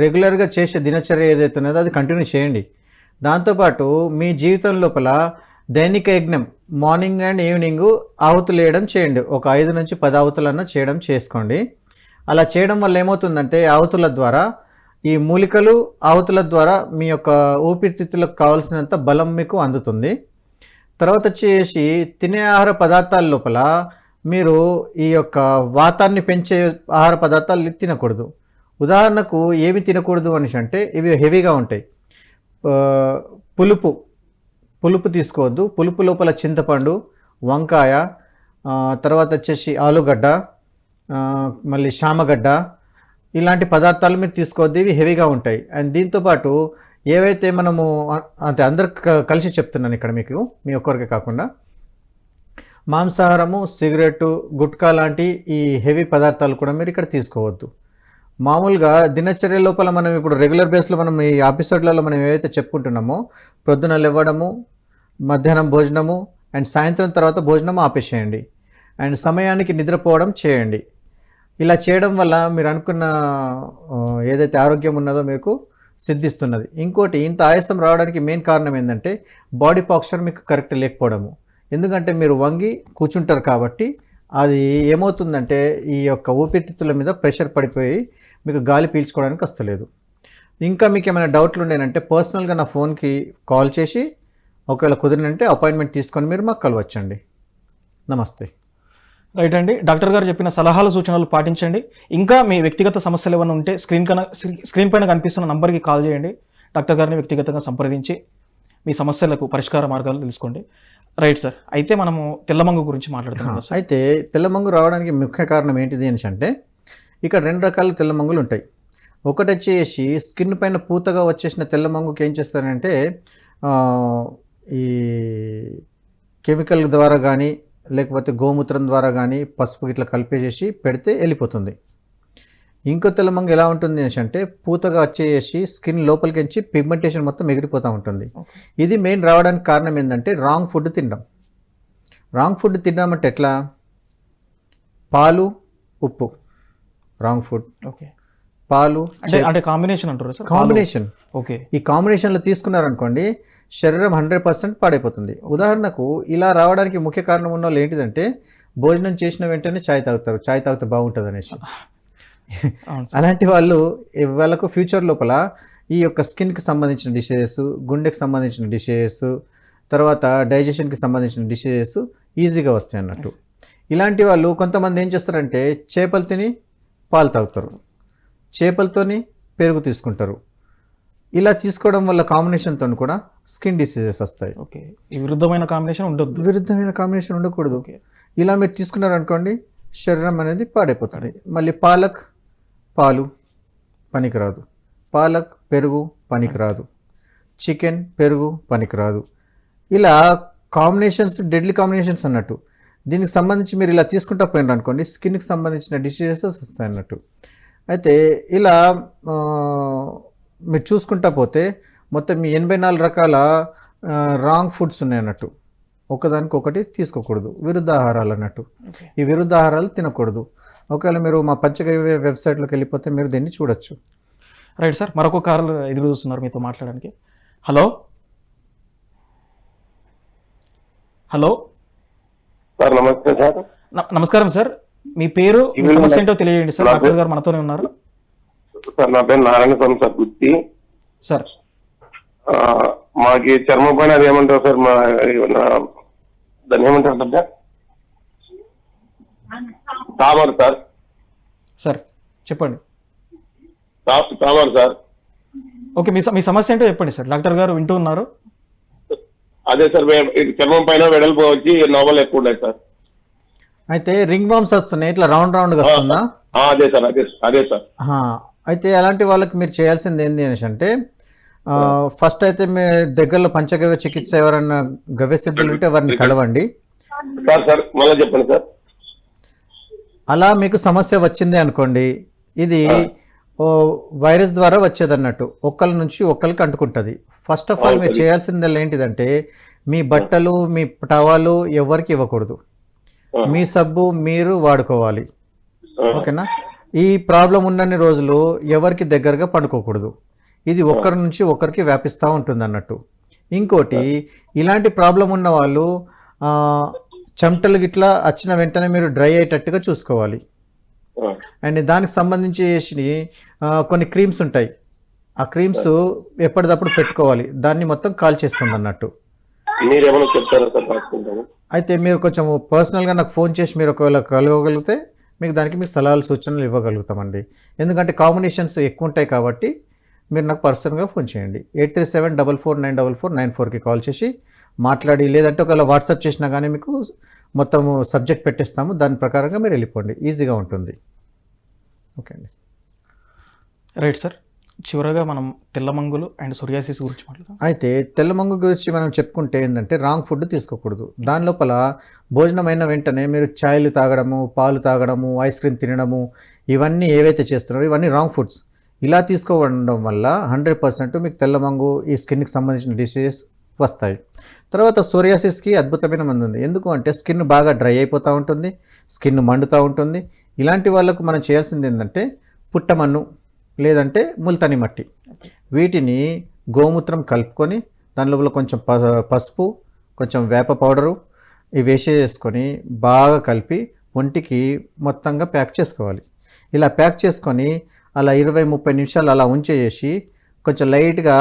[SPEAKER 2] రెగ్యులర్గా చేసే దినచర్య ఏదైతే ఉన్నదో అది కంటిన్యూ చేయండి. దాంతోపాటు మీ జీవితం లోపల దైనిక యజ్ఞం మార్నింగ్ అండ్ ఈవినింగ్ ఆహుతులు వేయడం చేయండి. ఒక 5 నుంచి 10 ఆహుతులన్నా చేయడం చేసుకోండి. అలా చేయడం వల్ల ఏమవుతుందంటే ఆహుతుల ద్వారా ఈ మూలికలు ఆహుతుల ద్వారా మీ యొక్క ఊపిరితిత్తులకు కావాల్సినంత బలం మీకు అందుతుంది. తర్వాత వచ్చేసి తినే ఆహార పదార్థాల లోపల మీరు ఈ యొక్క వాతాన్ని పెంచే ఆహార పదార్థాలు తినకూడదు. ఉదాహరణకు ఏమి తినకూడదు అనేసి అంటే ఇవి హెవీగా ఉంటాయి. పులుపు తీసుకోవద్దు. పులుపు లోపల చింతపండు, వంకాయ, తర్వాత వచ్చేసి ఆలుగడ్డ, మళ్ళీ శామగడ్డ, ఇలాంటి పదార్థాలు మీరు తీసుకోవద్దు, ఇవి హెవీగా ఉంటాయి. అండ్ దీంతోపాటు ఏవైతే మనము అంటే అందరికి కలిసి చెప్తున్నాను ఇక్కడ మీకు, మీ ఒక్కరికి కాకుండా, మాంసాహారము, సిగరెట్టు, గుట్కా లాంటి ఈ హెవీ పదార్థాలు కూడా మీరు ఇక్కడ తీసుకోవద్దు. మామూలుగా దినచర్య లోపల మనం ఇప్పుడు రెగ్యులర్ బేస్లో మనం ఈ ఎపిసోడ్లలో మనం ఏవైతే చెప్పుకుంటున్నామో ప్రొద్దున లేవడము, మధ్యాహ్నం భోజనము అండ్ సాయంత్రం తర్వాత భోజనం ఆపేసేయండి. అండ్ సమయానికి నిద్రపోవడం చేయండి. ఇలా చేయడం వల్ల మీరు అనుకున్న ఏదైతే ఆరోగ్యం ఉన్నదో మీకు సిద్ధిస్తున్నది. ఇంకోటి, ఇంత ఆయాసం రావడానికి మెయిన్ కారణం ఏంటంటే బాడీ పాస్చర్ మీకు కరెక్ట్ లేకపోవడము. ఎందుకంటే మీరు వంగి కూర్చుంటారు కాబట్టి అది ఏమవుతుందంటే ఈ యొక్క ఊపిరితిత్తుల మీద ప్రెషర్ పడిపోయి మీకు గాలి పీల్చుకోవడానికి వస్తలేదు. ఇంకా మీకు ఏమైనా డౌట్లు ఉండేనంటే పర్సనల్గా నా ఫోన్కి కాల్ చేసి ఒకవేళ కుదిరినంటే అపాయింట్మెంట్ తీసుకొని మీరు మాకు కలవచ్చండి. నమస్తే.
[SPEAKER 1] రైట్ అండి, డాక్టర్ గారు చెప్పిన సలహాలు సూచనలు పాటించండి. ఇంకా మీ వ్యక్తిగత సమస్యలు ఏమైనా ఉంటే స్క్రీన్ పైన కనిపిస్తున్న నంబర్కి కాల్ చేయండి. డాక్టర్ గారిని వ్యక్తిగతంగా సంప్రదించి మీ సమస్యలకు పరిష్కార మార్గాలు తెలుసుకోండి. రైట్ సార్, అయితే మనము తెల్లమంగు గురించి మాట్లాడుతున్నాం.
[SPEAKER 2] అయితే తెల్లమంగు రావడానికి ముఖ్య కారణం ఏంటిది అని అంటే ఇక్కడ 2 రకాల తెల్లమంగులు ఉంటాయి. ఒకటి వచ్చేసి స్కిన్ పైన పూతగా వచ్చేసిన తెల్లమంగుకి ఏం చేస్తారంటే ఈ కెమికల్ ద్వారా కానీ లేకపోతే గోమూత్రం ద్వారా కానీ పసుపు ఇట్లా కలిపేసి పెడితే వెళ్ళిపోతుంది. ఇంకో తెల్లమంగు ఎలా ఉంటుంది అంటే పూతగా వచ్చేసి స్కిన్ లోపలికి పిగ్మెంటేషన్ మొత్తం ఎగిరిపోతూ ఉంటుంది. ఇది మెయిన్ రావడానికి కారణం ఏంటంటే రాంగ్ ఫుడ్ తినడం. రాంగ్ ఫుడ్ తినడం అంటే ఎట్లా? పాలు, ఉప్పు, రాంగ్ ఫుడ్.
[SPEAKER 1] ఓకే,
[SPEAKER 2] పాలు
[SPEAKER 1] అంటే కాంబినేషన్ అంటారు సార్?
[SPEAKER 2] కాంబినేషన్.
[SPEAKER 1] ఓకే,
[SPEAKER 2] ఈ కాంబినేషన్లో తీసుకున్నారనుకోండి శరీరం 100% పాడైపోతుంది. ఉదాహరణకు ఇలా రావడానికి ముఖ్య కారణం ఉన్న వాళ్ళు ఏంటిదంటే భోజనం చేసిన వెంటనే ఛాయ్ తాగుతారు, ఛాయ్ తాగితే బాగుంటుంది అనేసి. అలాంటి వాళ్ళకు ఫ్యూచర్ లోపల ఈ యొక్క స్కిన్కి సంబంధించిన డిసీజెస్, గుండెకి సంబంధించిన డిసీజెస్, తర్వాత డైజెషన్కి సంబంధించిన డిసీజెస్ ఈజీగా వస్తాయి అన్నట్టు. ఇలాంటి వాళ్ళు కొంతమంది ఏం చేస్తారంటే చేపలు తిని పాలు తాగుతారు, చేపలతోని పెరుగు తీసుకుంటారు. ఇలా తీసుకోవడం వల్ల కాంబినేషన్తో కూడా స్కిన్ డిసీజెస్ వస్తాయి.
[SPEAKER 1] ఓకే, ఈ విరుద్ధమైన కాంబినేషన్ ఉండొద్దు.
[SPEAKER 2] విరుద్ధమైన కాంబినేషన్ ఉండకూడదు. ఇలా మీరు తీసుకున్నారనుకోండి శరీరం అనేది పాడైపోతుంది. మళ్ళీ పాలు పనికిరాదు, పాలక్ పెరుగు పనికిరాదు, చికెన్ పెరుగు పనికిరాదు. ఇలా కాంబినేషన్స్ డెడ్లీ కాంబినేషన్స్ అన్నట్టు. దీనికి సంబంధించి మీరు ఇలా తీసుకుంటా పోయినారు అనుకోండి స్కిన్కి సంబంధించిన డిసీజెస్ వస్తాయి అన్నట్టు. అయితే ఇలా మీరు చూసుకుంటా పోతే మొత్తం 84 రకాల రాంగ్ ఫుడ్స్ ఉన్నాయి అన్నట్టు. ఒకదానికొకటి తీసుకోకూడదు, విరుద్ధ ఆహారాలు అన్నట్టు. ఈ విరుద్ధ ఆహారాలు తినకూడదు. ఒకవేళ మీరు మా పంచగవ్య వెబ్సైట్లోకి వెళ్ళిపోతే మీరు దీన్ని చూడొచ్చు.
[SPEAKER 1] రైట్ సార్, మరొక కారు ఎదురు చూస్తున్నారు మీతో మాట్లాడడానికి. హలో హలో
[SPEAKER 4] సార్, నమస్తే సార్.
[SPEAKER 1] నమస్కారం సార్, మీ పేరు మీ సమస్య ఏంటో తెలియజేయండి సార్. డాక్టర్ గారు మనతోనే ఉన్నారు
[SPEAKER 4] సార్. నా పేరు నారాయణ స్వామి సార్, గుత్తి
[SPEAKER 1] సార్.
[SPEAKER 4] మాకి చర్మ పైన అది ఏమంటారు సార్, దాన్ని ఏమంటారు సార్? తామర సార్.
[SPEAKER 1] సార్ చెప్పండి.
[SPEAKER 4] తామర సార్.
[SPEAKER 1] ఓకే, మీ సమస్య ఏంటో చెప్పండి సార్, డాక్టర్ గారు వింటూ ఉన్నారు.
[SPEAKER 4] అదే సార్, చర్మం పైన వెడల్పు వచ్చి నోవలు ఎక్కువ ఉన్నాయి సార్.
[SPEAKER 2] అయితే రింగ్ వామ్స్ వస్తున్నాయి, ఇట్లా రౌండ్ రౌండ్గా వస్తుందా?
[SPEAKER 4] అదే సార్, అదే సార్.
[SPEAKER 2] అయితే అలాంటి వాళ్ళకి మీరు చేయాల్సింది ఏంటి అనేసి అంటే, ఫస్ట్ అయితే మీ దగ్గరలో పంచగవ్య చికిత్స ఎవరన్నా గవ్య సిద్ధులు ఉంటే వారిని కలవండి.
[SPEAKER 4] సార్ మళ్ళీ చెప్పండి సార్.
[SPEAKER 2] అలా మీకు సమస్య వచ్చింది అనుకోండి, ఇది వైరస్ ద్వారా వచ్చేది అన్నట్టు, ఒకళ్ళ నుంచి ఒకరికి అంటుకుంటుంది. ఫస్ట్ ఆఫ్ ఆల్ మీరు చేయాల్సిందల్లా ఏంటిదంటే, మీ బట్టలు మీ టవాలు ఎవరికి ఇవ్వకూడదు, మీ సబ్బు మీరు వాడుకోవాలి. ఓకేనా? ఈ ప్రాబ్లం ఉన్నన్ని రోజులు ఎవరికి దగ్గరగా పండుకోకూడదు. ఇది ఒకరి నుంచి ఒకరికి వ్యాపిస్తూ ఉంటుంది అన్నట్టు. ఇంకోటి, ఇలాంటి ప్రాబ్లం ఉన్న వాళ్ళు చెమటలు గిట్లా వచ్చిన వెంటనే మీరు డ్రై అయ్యేటట్టుగా చూసుకోవాలి. అండ్ దానికి సంబంధించి కొన్ని క్రీమ్స్ ఉంటాయి, ఆ క్రీమ్స్ ఎప్పటికప్పుడు పెట్టుకోవాలి. దాన్ని మొత్తం కాల్ చేస్తుంది అన్నట్టు.
[SPEAKER 4] మీరేమైనా చెప్తారా సార్? రాసుకుంటాను.
[SPEAKER 2] అయితే మీరు కొంచెం పర్సనల్గా నాకు ఫోన్ చేసి మీరు ఒకవేళ కలవగలిగితే మీకు సలహాలు సూచనలు ఇవ్వగలుగుతామండి. ఎందుకంటే కాంబినేషన్స్ ఎక్కువ ఉంటాయి కాబట్టి మీరు నాకు పర్సనల్గా ఫోన్ చేయండి. 8374494494కి కాల్ చేసి మాట్లాడి, లేదంటే ఒకవేళ వాట్సాప్ చేసినా కానీ మీకు మొత్తము సబ్జెక్ట్ పెట్టేస్తాము, దాని ప్రకారంగా మీరు వెళ్ళిపోండి, ఈజీగా ఉంటుంది. ఓకే అండి.
[SPEAKER 1] Right sir. చివరగా మనం తెల్లమంగులు అండ్ సోరియాసిస్ గురించి మాట్లాడదాం.
[SPEAKER 2] అయితే తెల్లమంగు గురించి మనం చెప్పుకుంటే ఏంటంటే, రాంగ్ ఫుడ్ తీసుకోకూడదు. దాని లోపల భోజనమైన వెంటనే మీరు ఛాయ్లు తాగడము, పాలు తాగడము, ఐస్ క్రీమ్ తినడము, ఇవన్నీ ఏవైతే చేస్తున్నారో ఇవన్నీ రాంగ్ ఫుడ్స్. ఇలా తీసుకోవడం వల్ల 100% మీకు తెల్లమంగు, ఈ స్కిన్కి సంబంధించిన డిసీజెస్ వస్తాయి. తర్వాత సోరియాసిస్కి అద్భుతమైన మందు ఉంది. ఎందుకు అంటే స్కిన్ బాగా డ్రై అయిపోతూ ఉంటుంది, స్కిన్ మండుతూ ఉంటుంది. ఇలాంటి వాళ్ళకు మనం చేయాల్సింది ఏంటంటే, పుట్టమన్ను లేదంటే ముల్తాని మట్టి, వీటిని గోమూత్రం కలుపుకొని దాని లోపల కొంచెం పసుపు, కొంచెం వేప పౌడరు ఇవి వేసేసుకొని బాగా కలిపి ఒంటికి మొత్తంగా ప్యాక్ చేసుకోవాలి. ఇలా ప్యాక్ చేసుకొని అలా 20-30 నిమిషాలు అలా ఉంచేసి కొంచెం లైట్గా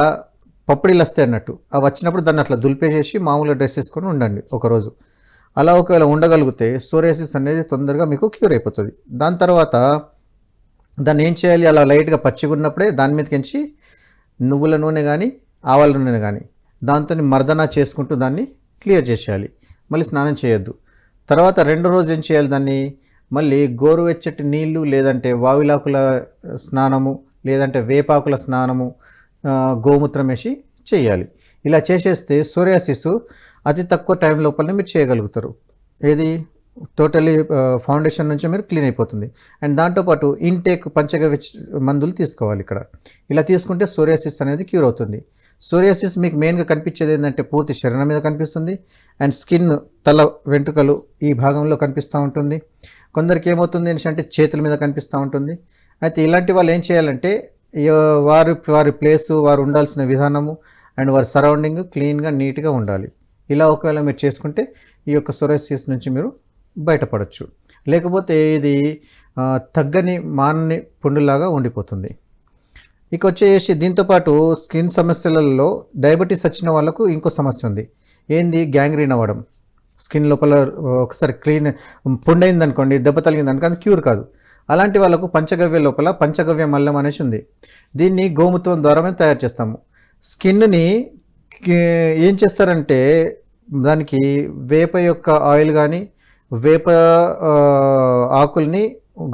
[SPEAKER 2] పప్పుడీలు వస్తాయి అన్నట్టు, అవి వచ్చినప్పుడు దాన్ని అట్లా దులిపేసేసి మామూలుగా డ్రెస్ వేసుకొని ఉండండి ఒకరోజు. అలా ఒకవేళ ఉండగలిగితే సోరియాసిస్ అనేది తొందరగా మీకు క్యూర్ అయిపోతుంది. దాని తర్వాత దాన్ని ఏం చేయాలి, అలా లైట్గా పచ్చిగా ఉన్నప్పుడే దాని మీదకించి నువ్వుల నూనె కానీ ఆవాల నూనె కానీ దాంతో మర్దనా చేసుకుంటూ దాన్ని క్లియర్ చేసేయాలి. మళ్ళీ స్నానం చేయొద్దు. తర్వాత 2వ రోజు ఏం చేయాలి, దాన్ని మళ్ళీ గోరువెచ్చటి నీళ్లు లేదంటే వావిలాకుల స్నానము లేదంటే వేపాకుల స్నానము గోమూత్రం వేసి చేయాలి. ఇలా చేసేస్తే సోరియాసిస్ అతి తక్కువ టైం లోపలనే మీరు చేయగలుగుతారు. ఏది టోటలీ ఫౌండేషన్ నుంచి మీరు క్లీన్ అయిపోతుంది. అండ్ దాంతోపాటు ఇంటేక్ పంచగవ్య మందులు తీసుకోవాలి ఇక్కడ. ఇలా తీసుకుంటే సోరియాసిస్ అనేది క్యూర్ అవుతుంది. సోరియాసిస్ మీకు మెయిన్గా కనిపించేది ఏంటంటే పూర్తి శరీరం మీద కనిపిస్తుంది అండ్ స్కిన్, తల వెంట్రుకలు ఈ భాగంలో కనిపిస్తూ ఉంటుంది. కొందరికి ఏమవుతుంది అంటే చేతుల మీద కనిపిస్తూ ఉంటుంది. అయితే ఇలాంటి వాళ్ళు ఏం చేయాలంటే వారి ప్లేసు, వారు ఉండాల్సిన విధానము అండ్ వారి సరౌండింగ్ క్లీన్గా నీట్గా ఉండాలి. ఇలా ఒకవేళ మీరు చేసుకుంటే ఈ యొక్క సోరియాసిస్ నుంచి మీరు బయటపడవచ్చు. లేకపోతే ఇది తగ్గని మానని పుండులాగా ఉండిపోతుంది. ఇక వచ్చేసి దీంతోపాటు స్కిన్ సమస్యలలో డయాబెటీస్ వచ్చిన వాళ్ళకు ఇంకో సమస్య ఉంది. ఏంది, గ్యాంగ్రీన్ అవ్వడం. స్కిన్ లోపల ఒకసారి క్లీన్ పుండైంది అనుకోండి, దెబ్బ తగిలింది అనుకో, అది క్యూర్ కాదు. అలాంటి వాళ్ళకు పంచగవ్య లోపల పంచగవ్య మల్లం అనేసి ఉంది. దీన్ని గోమూత్రం ద్వారా మేము తయారు చేస్తాము. స్కిన్ని ఏం చేస్తారంటే దానికి వేప యొక్క ఆయిల్ కానీ వేప ఆకుల్ని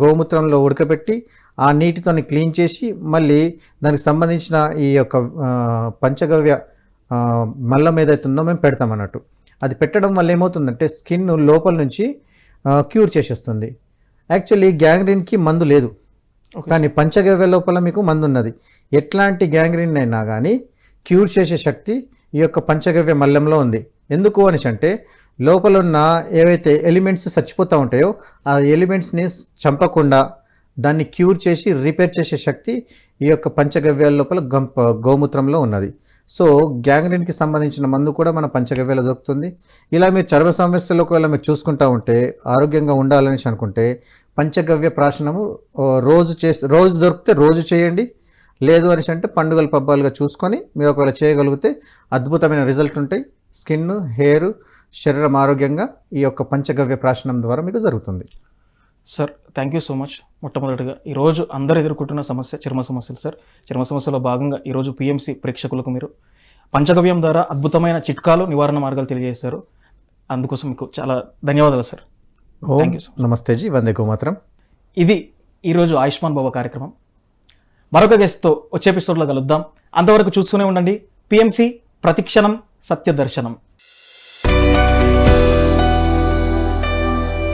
[SPEAKER 2] గోమూత్రంలో ఉడకబెట్టి ఆ నీటితో క్లీన్ చేసి మళ్ళీ దానికి సంబంధించిన ఈ యొక్క పంచగవ్య మల్లం ఏదైతుందో మేము పెడతాం అన్నట్టు. అది పెట్టడం వల్ల ఏమవుతుందంటే స్కిన్ లోపల నుంచి క్యూర్ చేసేస్తుంది. యాక్చువల్లీ గ్యాంగ్రీన్కి మందు లేదు, కానీ పంచగవ్య లోపల మీకు మందు ఉన్నది. ఎట్లాంటి గ్యాంగ్రీన్ అయినా కానీ క్యూర్ చేసే శక్తి ఈ యొక్క పంచగవ్య మల్లంలో ఉంది. ఎందుకు అనేసి అంటే లోపల ఉన్న ఏవైతే ఎలిమెంట్స్ చచ్చిపోతూ ఉంటాయో ఆ ఎలిమెంట్స్ని చంపకుండా దాన్ని క్యూర్ చేసి రిపేర్ చేసే శక్తి ఈ యొక్క పంచగవ్యాల లోపల గోమూత్రంలో ఉన్నది. సో గ్యాంగ్రీన్కి సంబంధించిన మందు కూడా మన పంచగవ్యాలో దొరుకుతుంది. ఇలా మీరు చర్మ సమస్యలు ఒకవేళ మీరు చూసుకుంటూ ఉంటే, ఆరోగ్యంగా ఉండాలనేసి అనుకుంటే పంచగవ్య ప్రాశనము రోజు దొరికితే రోజు చేయండి. లేదు అనేసి అంటే పండుగల పబ్బాలుగా చూసుకొని మీరు ఒకవేళ చేయగలిగితే అద్భుతమైన రిజల్ట్ ఉంటాయి. స్కిన్, హెయిర్, శరీరం ఆరోగ్యంగా ఈ యొక్క పంచగవ్య ప్రాశనం ద్వారా మీకు జరుగుతుంది.
[SPEAKER 1] Sir, thank you so much. మొట్టమొదటిగా ఈరోజు అందరు ఎదుర్కొంటున్న సమస్య చర్మ సమస్యలు సార్. చర్మ సమస్యలో భాగంగా ఈరోజు పిఎంసి ప్రేక్షకులకు మీరు పంచగవ్యం ద్వారా అద్భుతమైన చిట్కాలు, నివారణ మార్గాలు తెలియజేశారు. అందుకోసం మీకు చాలా ధన్యవాదాలు సార్.
[SPEAKER 2] ఓం
[SPEAKER 1] Thank you, sir.
[SPEAKER 2] నమస్తే జీ, వందే గోమాత్రం.
[SPEAKER 1] ఇది ఈరోజు ఆయుష్మాన్ భవ కార్యక్రమం. మరొక గెస్ట్తో వచ్చే ఎపిసోడ్లో కలుద్దాం. అంతవరకు చూస్తూనే ఉండండి పిఎంసి ప్రతిక్షణం సత్య దర్శనం.